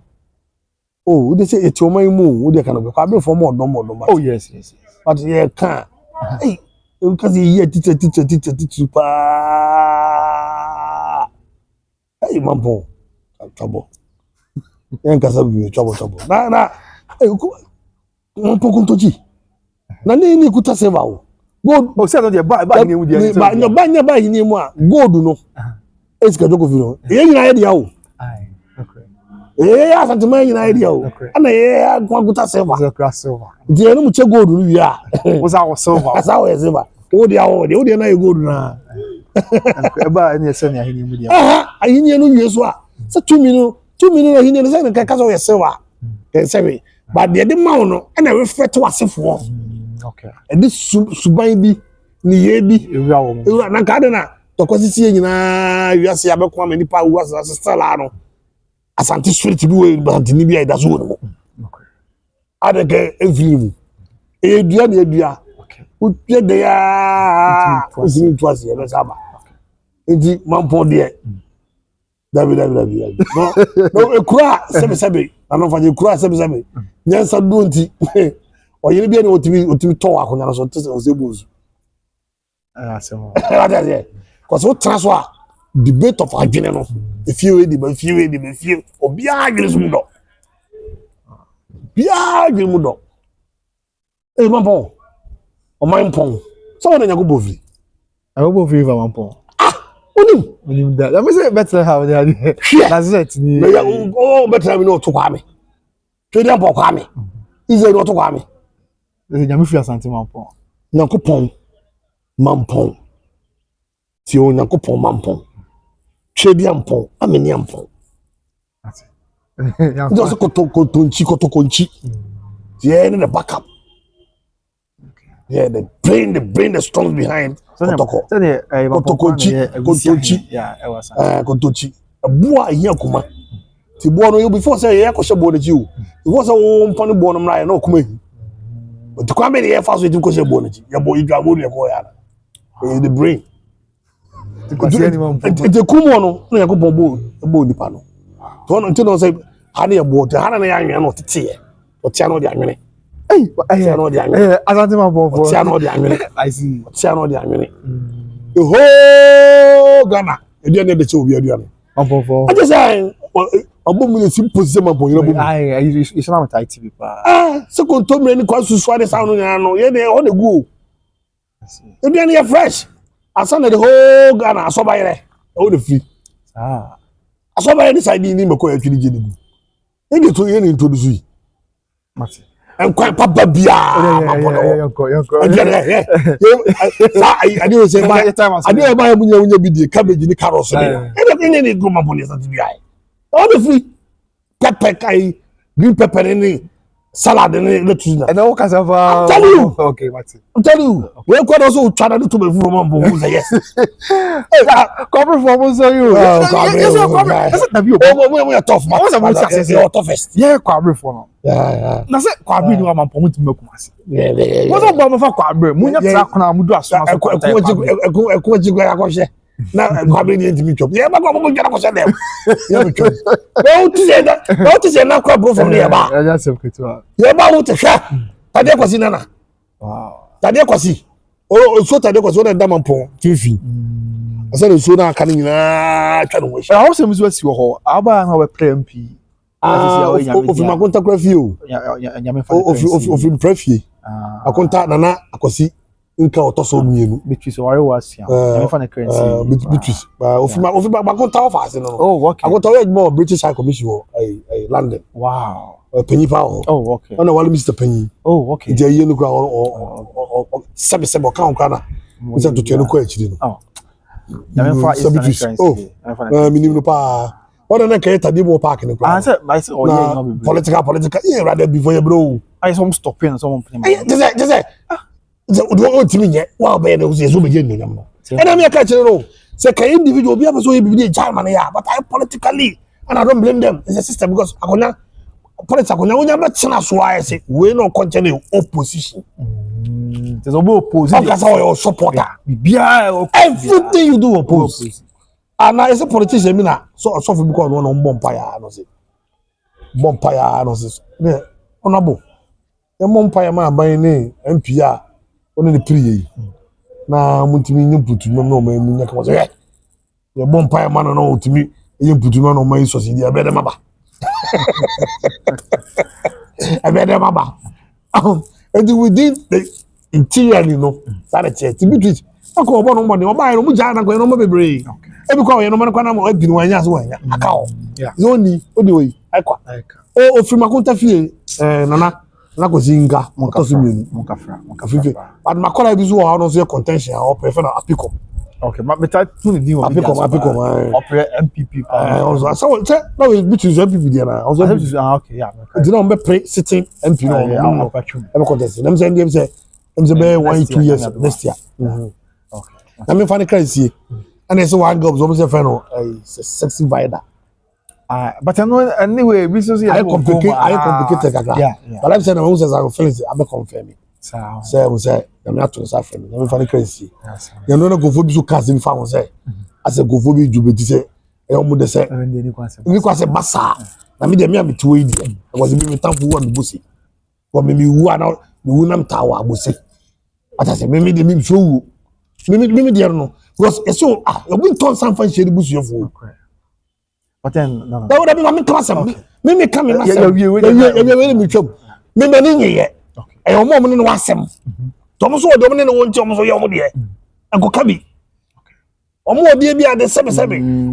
oh we dey say eti oman mu we dey kana be kwa be for mo odom
oh yes
but ye kan eh because ye teacher pa hey mampo trouble yen kasa bi trouble na eh ko mampo kuntoji na ni kuta save awo gold
o say no dey buy ni mu dey
ba ni mu a gold no esika joko fi no ye nyina ye dia o okay asante man nyina ye dia o ana ye kuta save die no mu che gold no wi a
o sa o silver
asa o silver o dia na ye gold na
e ba ni ese ni ahini mu dia
ahini no wi so a se 2 million ahini no se na kaka so ye silver ke se but the maun no na refer to asefo
okay
e di suban bi ni ye bi ewura na ka de na tokosisi nyina wiase ya bekwa ma nipa wu asala no asante street bi we bantini bi ai da so no
okay
adeke evilimu edua na edua
okay
utwe de ya usini twasi ya besaba enti mampo de Dabi. No, ekura sebe. Ano fa ekura sebe. Nyansa do nti. Oyere bia na otimi to akonya no so tese osebuzu.
Asemo.
Cause what transfer debate of adwene no. If you obi adwene so mudo. Bia adwene mudo. Eh mampo. O mampon. So wona nyago bovri.
I will be for one point.
Onim
that. Let me say better how they are. That's it.
Oh, better me no to kwame. Twede ampo kwame. Ize no to kwame.
They nyame fi asante mampon.
Nyankopon mampon. Ti o nyankopon mampon. Twede ampo, ameni ampo.
That's
it. Just kotonchi. Yeah, the backup. Yeah, the brain, the strong behind. Kotoko. Kotonchi.
Yeah, it was.
Kotonchi. A boy here kuma. Ti boy no you before say yeah ko shebo na ji o. Before say wo mpone boy no mra na kuma hi. But to come here fast with ko shebo na ji. Ya boy idwa mo ne ko ya na. The brain. The kumo no na yakobon bo nipa no. To no nti no say ha na ya bo te ha na ya anwe no tete ye. O tia no de anwene.
Asante mampon.
Tia no de anwene.
I see.
Tia no de anwene. The whole Ghana e dey na de che obi aduane.
Mampon.
I just say obo mu sim position mampon you know.
It's not my TV pa.
So ko to mre ni kwa susu ade sound nya no ye dey on the go. Aduane ye fresh. Asana the whole Ghana asobayere. O de free. Asobayere ni side ni meko ya twiri gye ni. E dey to ye ni introduce yi.
Mati.
En kwa papa bia.
Yonko.
I dey say buy munya bidie cabbage ni carrots ni. E dey ni go maboni sa bia. O de free. Pepper kai, green pepper ni salad ni lettuce na.
And all cassava.
Tell you.
Okay, Mati.
I'm telling you. We kwa also try to be from mambo say yes.
Corporate performance on you. Yes, corporate. That's not you.
We are tough man.
What's about success?
You are toughest.
Yeah, corporate for now.
Yeah.
Na say kwabe ni wa mampon mutumi akumase.
Yeah.
What's about me for kwabe? Munya tra kona mudu aso na so kwanta.
Eko jigwa ya kwhye. Na kwabe ni ntimi chop. Yeah, ba kwa mo jara kwhye dem. Yeah, me chop. No to say na kwa bro from there ba.
Yeah, just ketu.
Yeah, ba wo te hwe. Tade kwasi nana.
Wow.
Tade kwasi. O so tade kwasi o na mampon. Tifi. Asa no so na aka ni na twa no hwe.
I also miss what you ho. Aba na we play MP.
Ofi makonta kura fie o.
Nyame fa.
Ofi mpra fie. Akonta nana akosi nka otoso mienu.
Beatrice wari was ya. Nyame fa na currency.
Beatrice. Ofi makonta ofa ase no.
Oh, okay.
Akonta we more British High Commission London.
Wow.
Penny pa o.
Oh, okay.
Ona wale Mr. Penny.
Oh, okay.
Je ye no kura o sebe kan kura na. Nse to no ko achiri no.
Oh. Nyame fa is currency.
Oh. Minimum no pa. What na kay tadi mo park ni
I said oh yeah no be
political yeah rather before you bro
I some stopping some put
just say o do timi nye wa be na so be je nyam no e na me ka kire no say kay individual be so you be German ya but I politically and I don't blame them it's a system because akona politics akona onya be tena so I say we no continue opposition
there's no opposition
because our supporter everything you do oppose. And now, as a politician, I so because one bonfire, no say, bonfire, no say, yeah, honorable. The bonfire man by name MPR, only the pre. Now, Muntimi, you put no man, you come say, the bonfire man, no to me, you put no my society, I better mama. I better mama. And within the interior, you know, that church, to be treated. I call one money, or buy no Mujana, go no baby. Every call, you know, man, I'm going to do one as well. I call. Yeah. Only way. I call. Oh, from Makunta Fee, Nana, Nakozinga, Monkasumi, Monkafi. But my colleague is who are not your contention or prefer a pick up. Okay, but I told you, I pick up, MPP. So, no, it's between MPP there. I was okay, yeah. Did not be sitting MP. No, I'm contesting. I'm saying, say, I'm the 1 2 years next year. Okay. I mean, funny crazy. And I saw one girl was almost a friend of sexy vider.
But I know anyway, we so
I complicated. Yeah. But I'm saying I was as I feel I'm confirming. Say we say I'm not to say friend. I'm funny crazy. You know go for be so casting farm say. As a go for be do be say e o mu de se ni kwase basa na me de me ameto yi die because me tamfo wo amebusi ko me wu ana me wu nam tawa abusi ata se me de me so wu me de no because eso obi ton san fan sheri busuofo
but then no
da me class me come me masem we me twam me me ni nyeye e o mo mo ne wasem to mo so o de mo ne won ti o mo so ye o mo de enko kabi omo odi bi ade sebe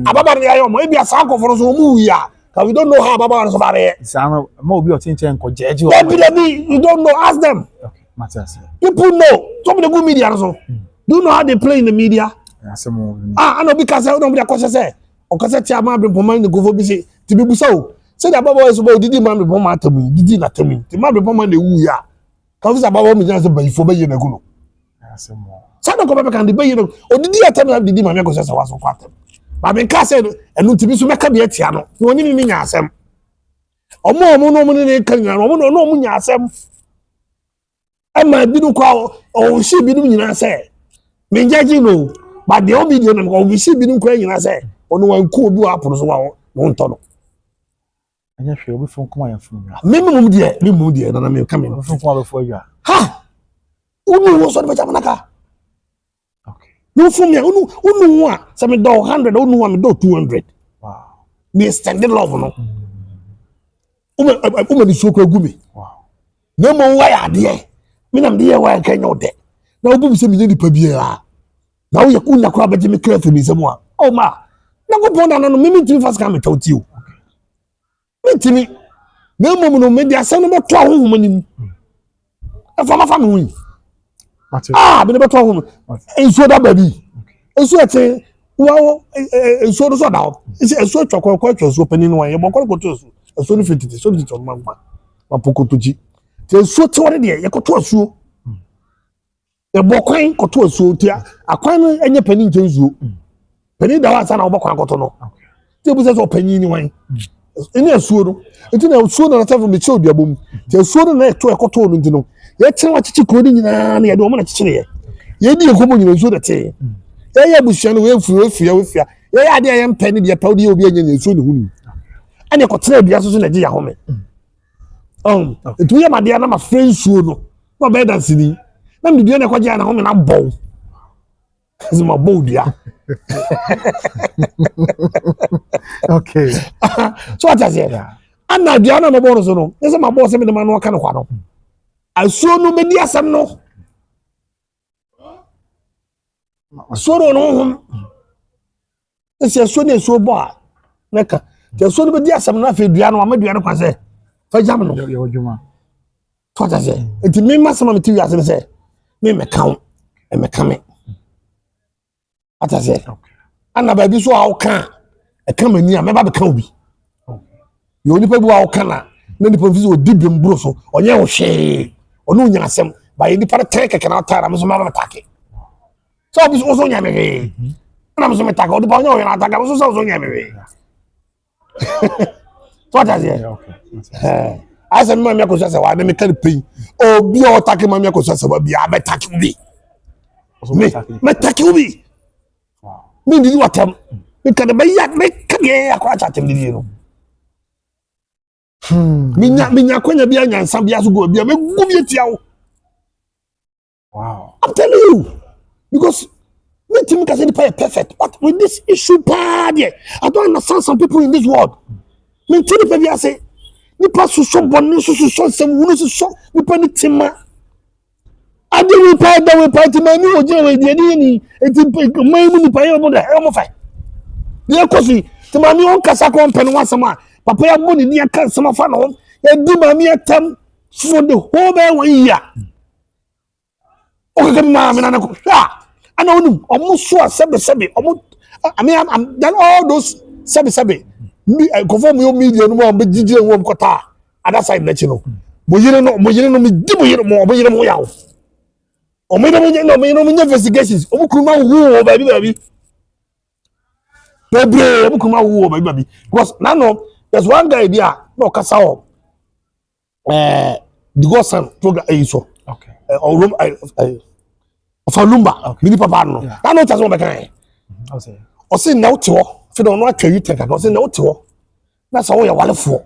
ababa ne ayo mo e bi asa akofo so mo wi a ka we don't know how ababa so bare
sana mo obi o tinche enko jeje
o bi you don't know, ask them.
Okay, matters.
People know some of the good media so do you know how they play in the media? I know because I don't be a question say o ka say tia ma be poma ni go bi say ti be busa o say the ababa so bo didi ma be poma atamu didi na tamu ti ma be poma na wu ya ka fi say ababa mi jan say ba ifo be ye na guno asemo sada ko be kan de be ye no odidi atamu na didi ma me go say waso kwa atamu ba me ka say enu ti bi so meka be atia no no onyi ni nya asem omo no mo ni kan nya no mo nya asem ama bi no kwa o shi bi no nyina say me jaji no but the obi dey no ko shi bi no kwa nyina say ono wan ku obi wa aporo so wa no nto no
anya hwe obi fun kuma ya fun ya
me mum de na me ka me
fun kuma be fo ya
ha unu wo so de jama naka
okay
no fun ya unu wa se me do 100 unu wa me do 200
wow
me extended love no uma ni soko agumi
wow
na mo wa ya de me na me de wa kan yo de na obu se me ni pa bia na wo ya kunya kwa baje me kra fe mi se mo a o ma na go ponda no me timi fast ka me twoti o me timi na mo no me dia se no be to ahohom anim e fa ma fa me hu be no be to ahohom enso da baby enso ete wo enso do so da o enso twakwa so panin no ye bokoro to so enso no fititi so bi to ma pokotoji te enso te wore de ye ko to asuo e bokwan ko to asuo ti akwan no enye panin nche nsuo panin da wa sa na obokwan ko to no te bu se so panin ni wan eni asuo no enti na asuo na tafu me che oduabom te asuo no na to ekoto no ntino ye kire wa chichi kro ni nyina na ye de o mo na chichire ye di ekomo nyina asuo de te ye ya busia no we fia ye ya de ye mpani de pawdi obi anya asuo ne hunu ani ko tere bia so na je ya home etu ye ma de na ma friendsuo no ma be dance ni na me de na ko je na home na bow zima bow dia
okay
so what I say ana dia na no bono so no ese ma boss me de ma no ka no kwa no asuo no me di asem no asuo no hum ese asuo ne asuo bo a neka te asuo no me di asem na fe dua no ma dua no kwa se fa jam no
yo juma
so what I say enti me ma sama me ti asem se me ka me ka me what I say ana ba bi so a o kan e ka mani a me ba be ka obi yo nipa bi wa o kana na nipa fi so di bembro so onye wo hwe ono nya asem ba ye nipa tan keke na tara me so ma ba take so bi so nya me we na me so me take o di ba onye wo na take me so nya me we so that is okay asa me ma ko so se wa na me kan pei obi o take ma me ko so se ba bi a be take obi me take obi me di watam me kan be ya me kan ye akwa chatem di no minya kwanya bia nyansa bia so go bia me gu bia tiawo
wow
I'm telling you because me team can say the perfect but with this issue bad yeah I don't understand some people in this world me team pe bia say ni pass so bonni so sem wunu so ni pa ni tima ade we pa da we party man ni oje we de ni eti mai mu ni pa ye mo da he mo fa de ko si ti ma ni on kasa ko pen wasama papa ya mo ni aka sama fa no ya di ma mi atam for the whole day 1 year o ka ma mi na ko ana onu omo so sebe omo I'm done all those sebe me confirm your media no mo be gigi won ko ta other side na chi no mo yire no mi di mo yire mo yawo o me no investigations o ku ma wo baby Pebre, I'm come out baby because now no there's one guy there no kasa o the godson program so
okay
or room of Lumba mini papa no na no chance o be kan
I say
o say now to fi do no atwa yi teka no se na wote ho na so wo ye walefo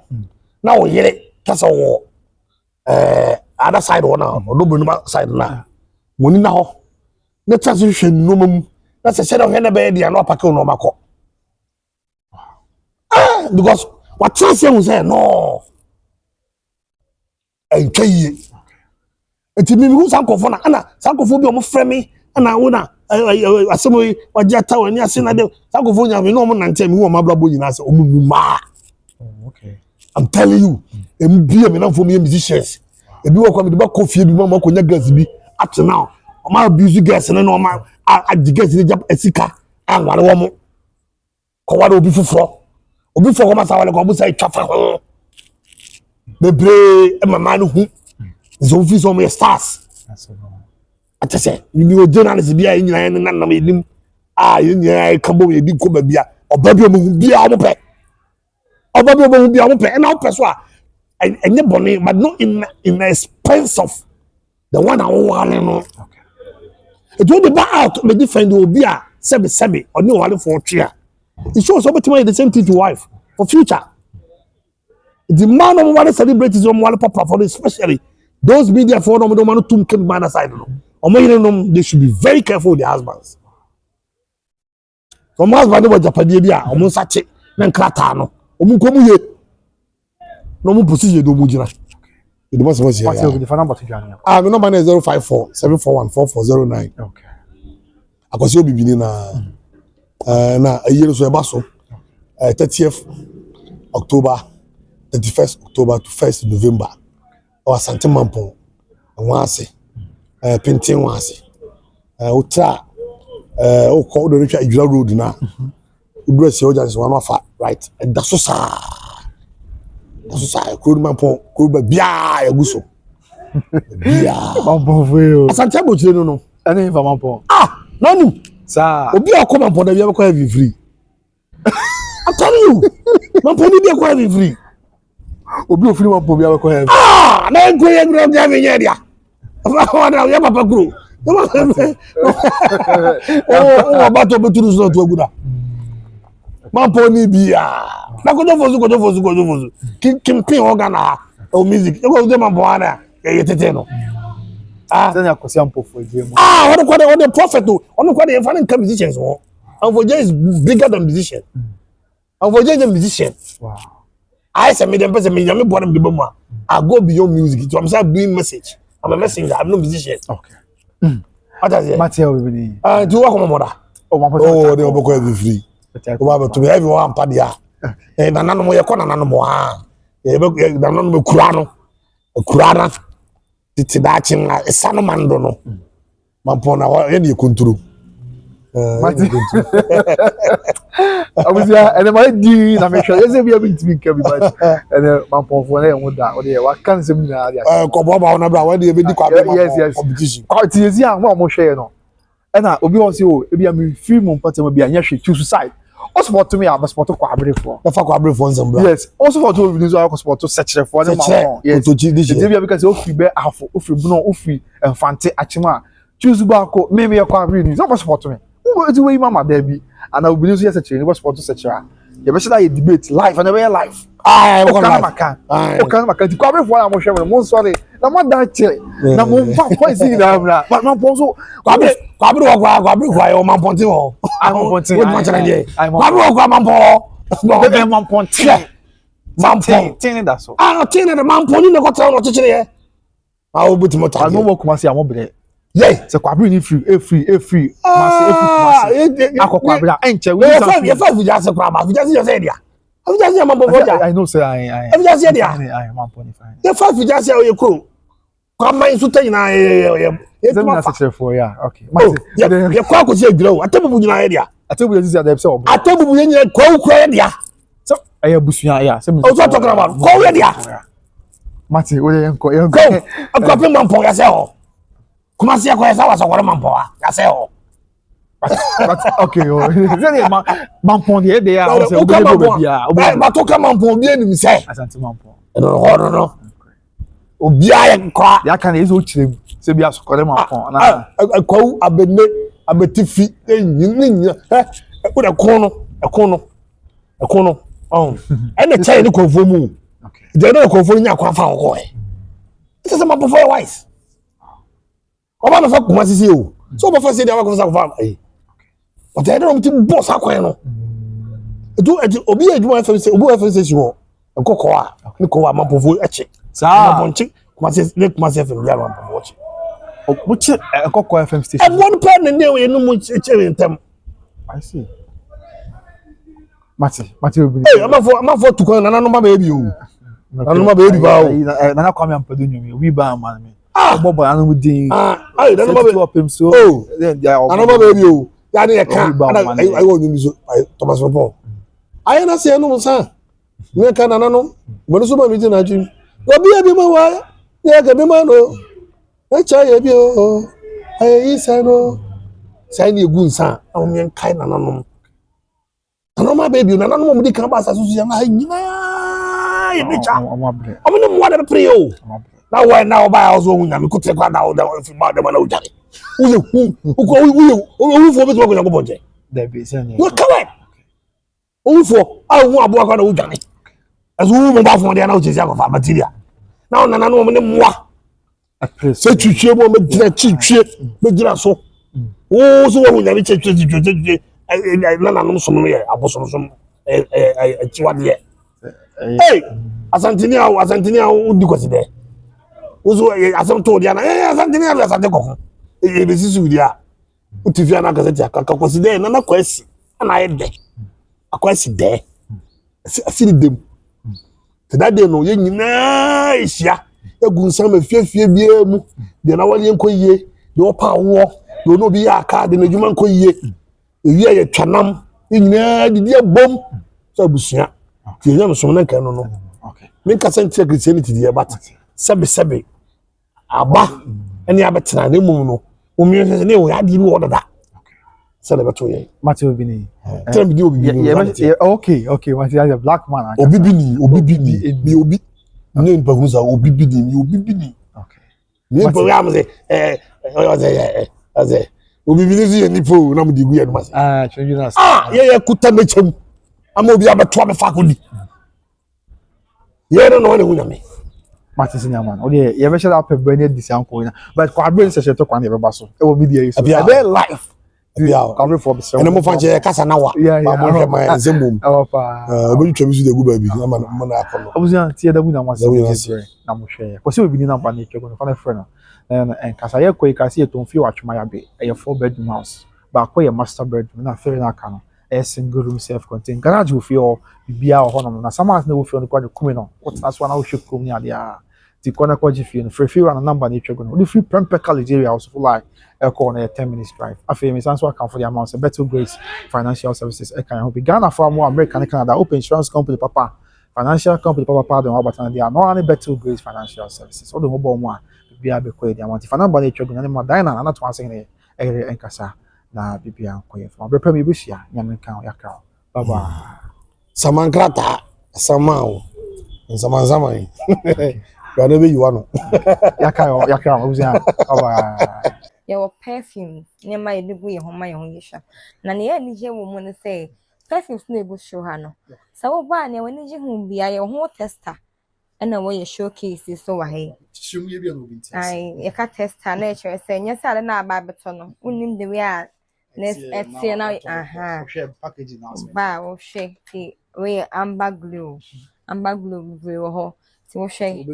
na wo yere kasa wo other side one odo side na woni na ho na chase hwe no mam na se se do hwe na be dia no apake no makọ because what chance you say no enkaye enti mi hu sankofo na ana sankofo bi o mo frɛ me ana wo na asemo wajata wani asena de sankofo nya me no mo nante mi hu o mabrabo nyina se o mu ma.
Okay.
I'm telling you, MBA me now for me musicians. Ebi wo kwa me ba coffee bi ma konya gas bi up to now. O ma abuse gas na no ma a gas ni jab esika an wale wo mo. Ko wale obi fufuro. Obi fo ko ma sa wale ko bu say twafa ho. Bebre e mama no hu. Zo fi so me stars. Atese, ni o journalist bi a nyina na na me nim. Nyina ka bo ye di ko ba bia. Oba bi o mu bia o mo pe. Obabi obo bi amu pe na o pe so a enye bone but not in the expense of the one I want no. Okay. It will be back out me defend obi a sebe oni wale for tria. It shows somebody the same thing to wife for future. The man of one celebrate his own wale papa for especially those media for no man to come man aside no. Omo they should be very careful with their husbands. From husband no japade bi a omo sache na nkrata no. Omunkomu ye no mu position do mu jira e do so ya
what's the phone number to join you?
My number is 054 741 4409.
Okay.
Akwasi obibini na ayere so e ba so 30th October 31st October to 1st November o Asante Mampon anwase Pintin wase utra o ko do retwa Ijura road na udura se ojanse one of right and that's so kuru Mampon kuru ba bia eguso bia
Mampon fo
Asante abochire no
ene fa Mampon
nanu
sa
obi akọ Mampon da bia be kwa heavy free. I'm telling you Mampon ni bia kwa heavy free
obi ofiri Mampon bia be kwa heavy
na enko ye gro bia me nya dia wana ya papa gro o bato beturu so to aguda Mampon ni bia na kojo fozu kimpin organ o music e go de Mampon ana ye tete no
then akosi Mampon fo je mo
what the prophet on kwa the fan can musicians ho Avoje is bigger than musician Avoje is a musician.
Wow.
I say me dem person me nyame board me be mu I go beyond music so I'm start doing message. I'm a messenger, I'm no musician.
Okay.
What is it?
Mateo we be
Do you work on mother? Oh, they will be free. Go to everyone pa dia. Nananom ye ko nananom ha. Ye be nananom be kura no. Titi da chin na esano mando no. Mampon na ye dey control.
Abusia ene ma di na me hwe yese bia bi ntimi nka bi but ene Mampon fo na ye da o de wa kan sem na dia
ko bo ba na bra wa de be di kwa be competition
ti ezi an mo hwe no ena obi won se o e bia me film mpatem bia nya hwe choose side o support me a support kwa abrefo
na fa kwa abrefo nzam bra
yes o support o bi so support secherefo ne Mampon yes to di bia because o fi be afo o fi buno o fi enfante achima choose ba ko me kwa abrefo so support me o ti we mama there bi and I will be yes actually was supposed to search her. You better that debate live and never live.
I
can to cover for am share mo sorry. Na mo da che. Na mo fa point see na bra. But Mampon so
kwabru kwa o Mampon ti o.
Mampon ti.
What much na dey? Kwabru kwa Mampon.
No be Mampon ti.
Mampon
tin that so.
Tin na Mampon ni ko tell no chichire ye. Obuti mo ta.
No mo kuma se amobere.
Yeah,
se kwabru ni free masi akokwabra enche we
you five you just kwa ba you just say dia you just say Mampon for
I know say I
you just say dia
I Mampon fine
you five you just say you kro kwa man so tan na
e tuma fa for ya okay
you kwa ko se adwira atebubu nyina ye dia
atebubu ye dia se obo
atebubu ye nyina kwa ukro ye dia
so aye busuya ya se
o so talk about kwa ye dia
mati o ye enko
akwa pe Mampon ya se ho kuma se akwa sa wasa kwara Mampon ya se ho
okay oh really Mampon dey there o se o be bia o
ba to ka Mampon bi enim se
Asante Mampon
no obia ye kwa
ya kan ezo chirem se bia sokore Mampon na
kwa abene abetifi enyin o de kono Ekono oh ene chai ni konfo mu
Okay.
de na konfo nya kwa fa ko e it is my before wise oba na fa kuma sisi o so oba fa se dia kwa fa eh but I don't think boss akwan no etu obi adwuma fa se obi fa se si ho nkoko a ni ko wa mapofo eche
Sa
bonchi kuma se ne kuma se fa bia mapofo eche
which Nkoko FM station.
and one pen ne we no mu eche ntem
I see. Mate Obi.
eh amafo tukon na no ma ba bi o na no ma ba bi ba o
Na kwame ampadu nyomi obi ba man me.
ah
Bobo anu mu din.
ai na no ma ba
opem so.
oh
Then they are.
na no ma ba bi o ya ne ka
I
wo nyumi so Thomas Papa ai na se no sa ne ka na no mo so ba mi ti na ju obi e bi ma wa ya ga bi ma no e cha ye bi o ai isa no sai ni egu nsa a mo yen kai na no ma baby na no mo di kan ba sa so ya na nyina ye bi cha
Amabre.
o mo ne mo da pre o na why now ba also hu nyame kote kwa na o da fi ma da na o jare uye u fo be to ko na ko bonje
There be say.
you correct u fo a hu abo kwa na o jare azu mo ba fo de na o je sia ko fa material na na no mo ne moa se twitwe mo me gina twitwe me gina so o so wo nyame twitwe na no so no ye aboso so chiwade hey asantini a udi kwasi de uzo asam to dia na asantini a asante kokko be sisu dia utifia na kaseti akaka kwasi de na kwasi na ye de akwasi de asiri dem tedade no ye nyina ihia egu nsam afiafie bia mu de na wale enkoyie de opa wo de no bi aka de na djuma enkoyie ewi ye twanam nyina didi abom so abusua ti nyam so na kan no
Okay.
me kasa ntia Christianity die but sebe aba eni abetena na mum no omi se ne wo adi bi wo dada se le beto ye
Mate Obi ni.
tell me di obi ni
Okay, Mate a black man.
obi bi ni mi obi ne mpa hu sa obi bi ni
Okay.
mi mpa ya mze aze obi bi ni si ni po na mu di gu ya no mas
Jonas.
ye kuta me chem ama obi abeto me fa ko di ye no ne hu nyame
Mate Sinyaman. O de ye be share up brand dis anko na. But kwa brain se to kwa na be baso. E wo media so. E be live. Cover for be.
ene mo fa che kasa na wa ba mo hwe ma nzemum
Opa.
obi twam su de gu ba bi ama mo na akọ no
Obuzian tie da bu na mo se
Da bu na se.
na mo hwe. Ko se Obi ni na mpa na twego no fa na frɛ no. En kasa ye ko ikasi e ton fi wa twuma ya be. E 4-bedroom house. Ba ko ye master bedroom na fere na aka no. E single room self contained. Garage wo fi o bibia ho no na samas na wo fi no kwa kume no. What na so na wo hwe kum ni ade a. Ti kona kwa jifi no free na number na twego no. Wo free Prempeh College area house for like a 10 minutes drive. After me sanso account for the amount Better Grace Financial Services e kan hope Ghana for more American and Canada open insurance company papa financial company papa pardon about na dia no only Better Grace Financial Services. All the mobile mo a bibia be ko the amount. If number na twego na ma dine na to answer ne e enkasa na bibia ko ye for. Be me busia nyame kan yakra. Bye bye.
samankrata samao samanzamai ya na be yiwa no
Yakra Obuzian. Bye bye.
Your perfume near my degree home my own yisha. Nani any here woman say perfumes neighbor show her no. So ba near when you be a whole tester and away showcase is so hey.
shum ye bia no bi ntia
I a tester nature say yes I na ba betono. Unim the way I let's see now
Packaging
ba o she we amber glue we ho si wo hwe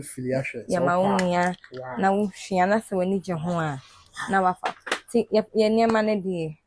ya ma unia na wo hwia na se wani je ho a na wafa ti ye niema ne de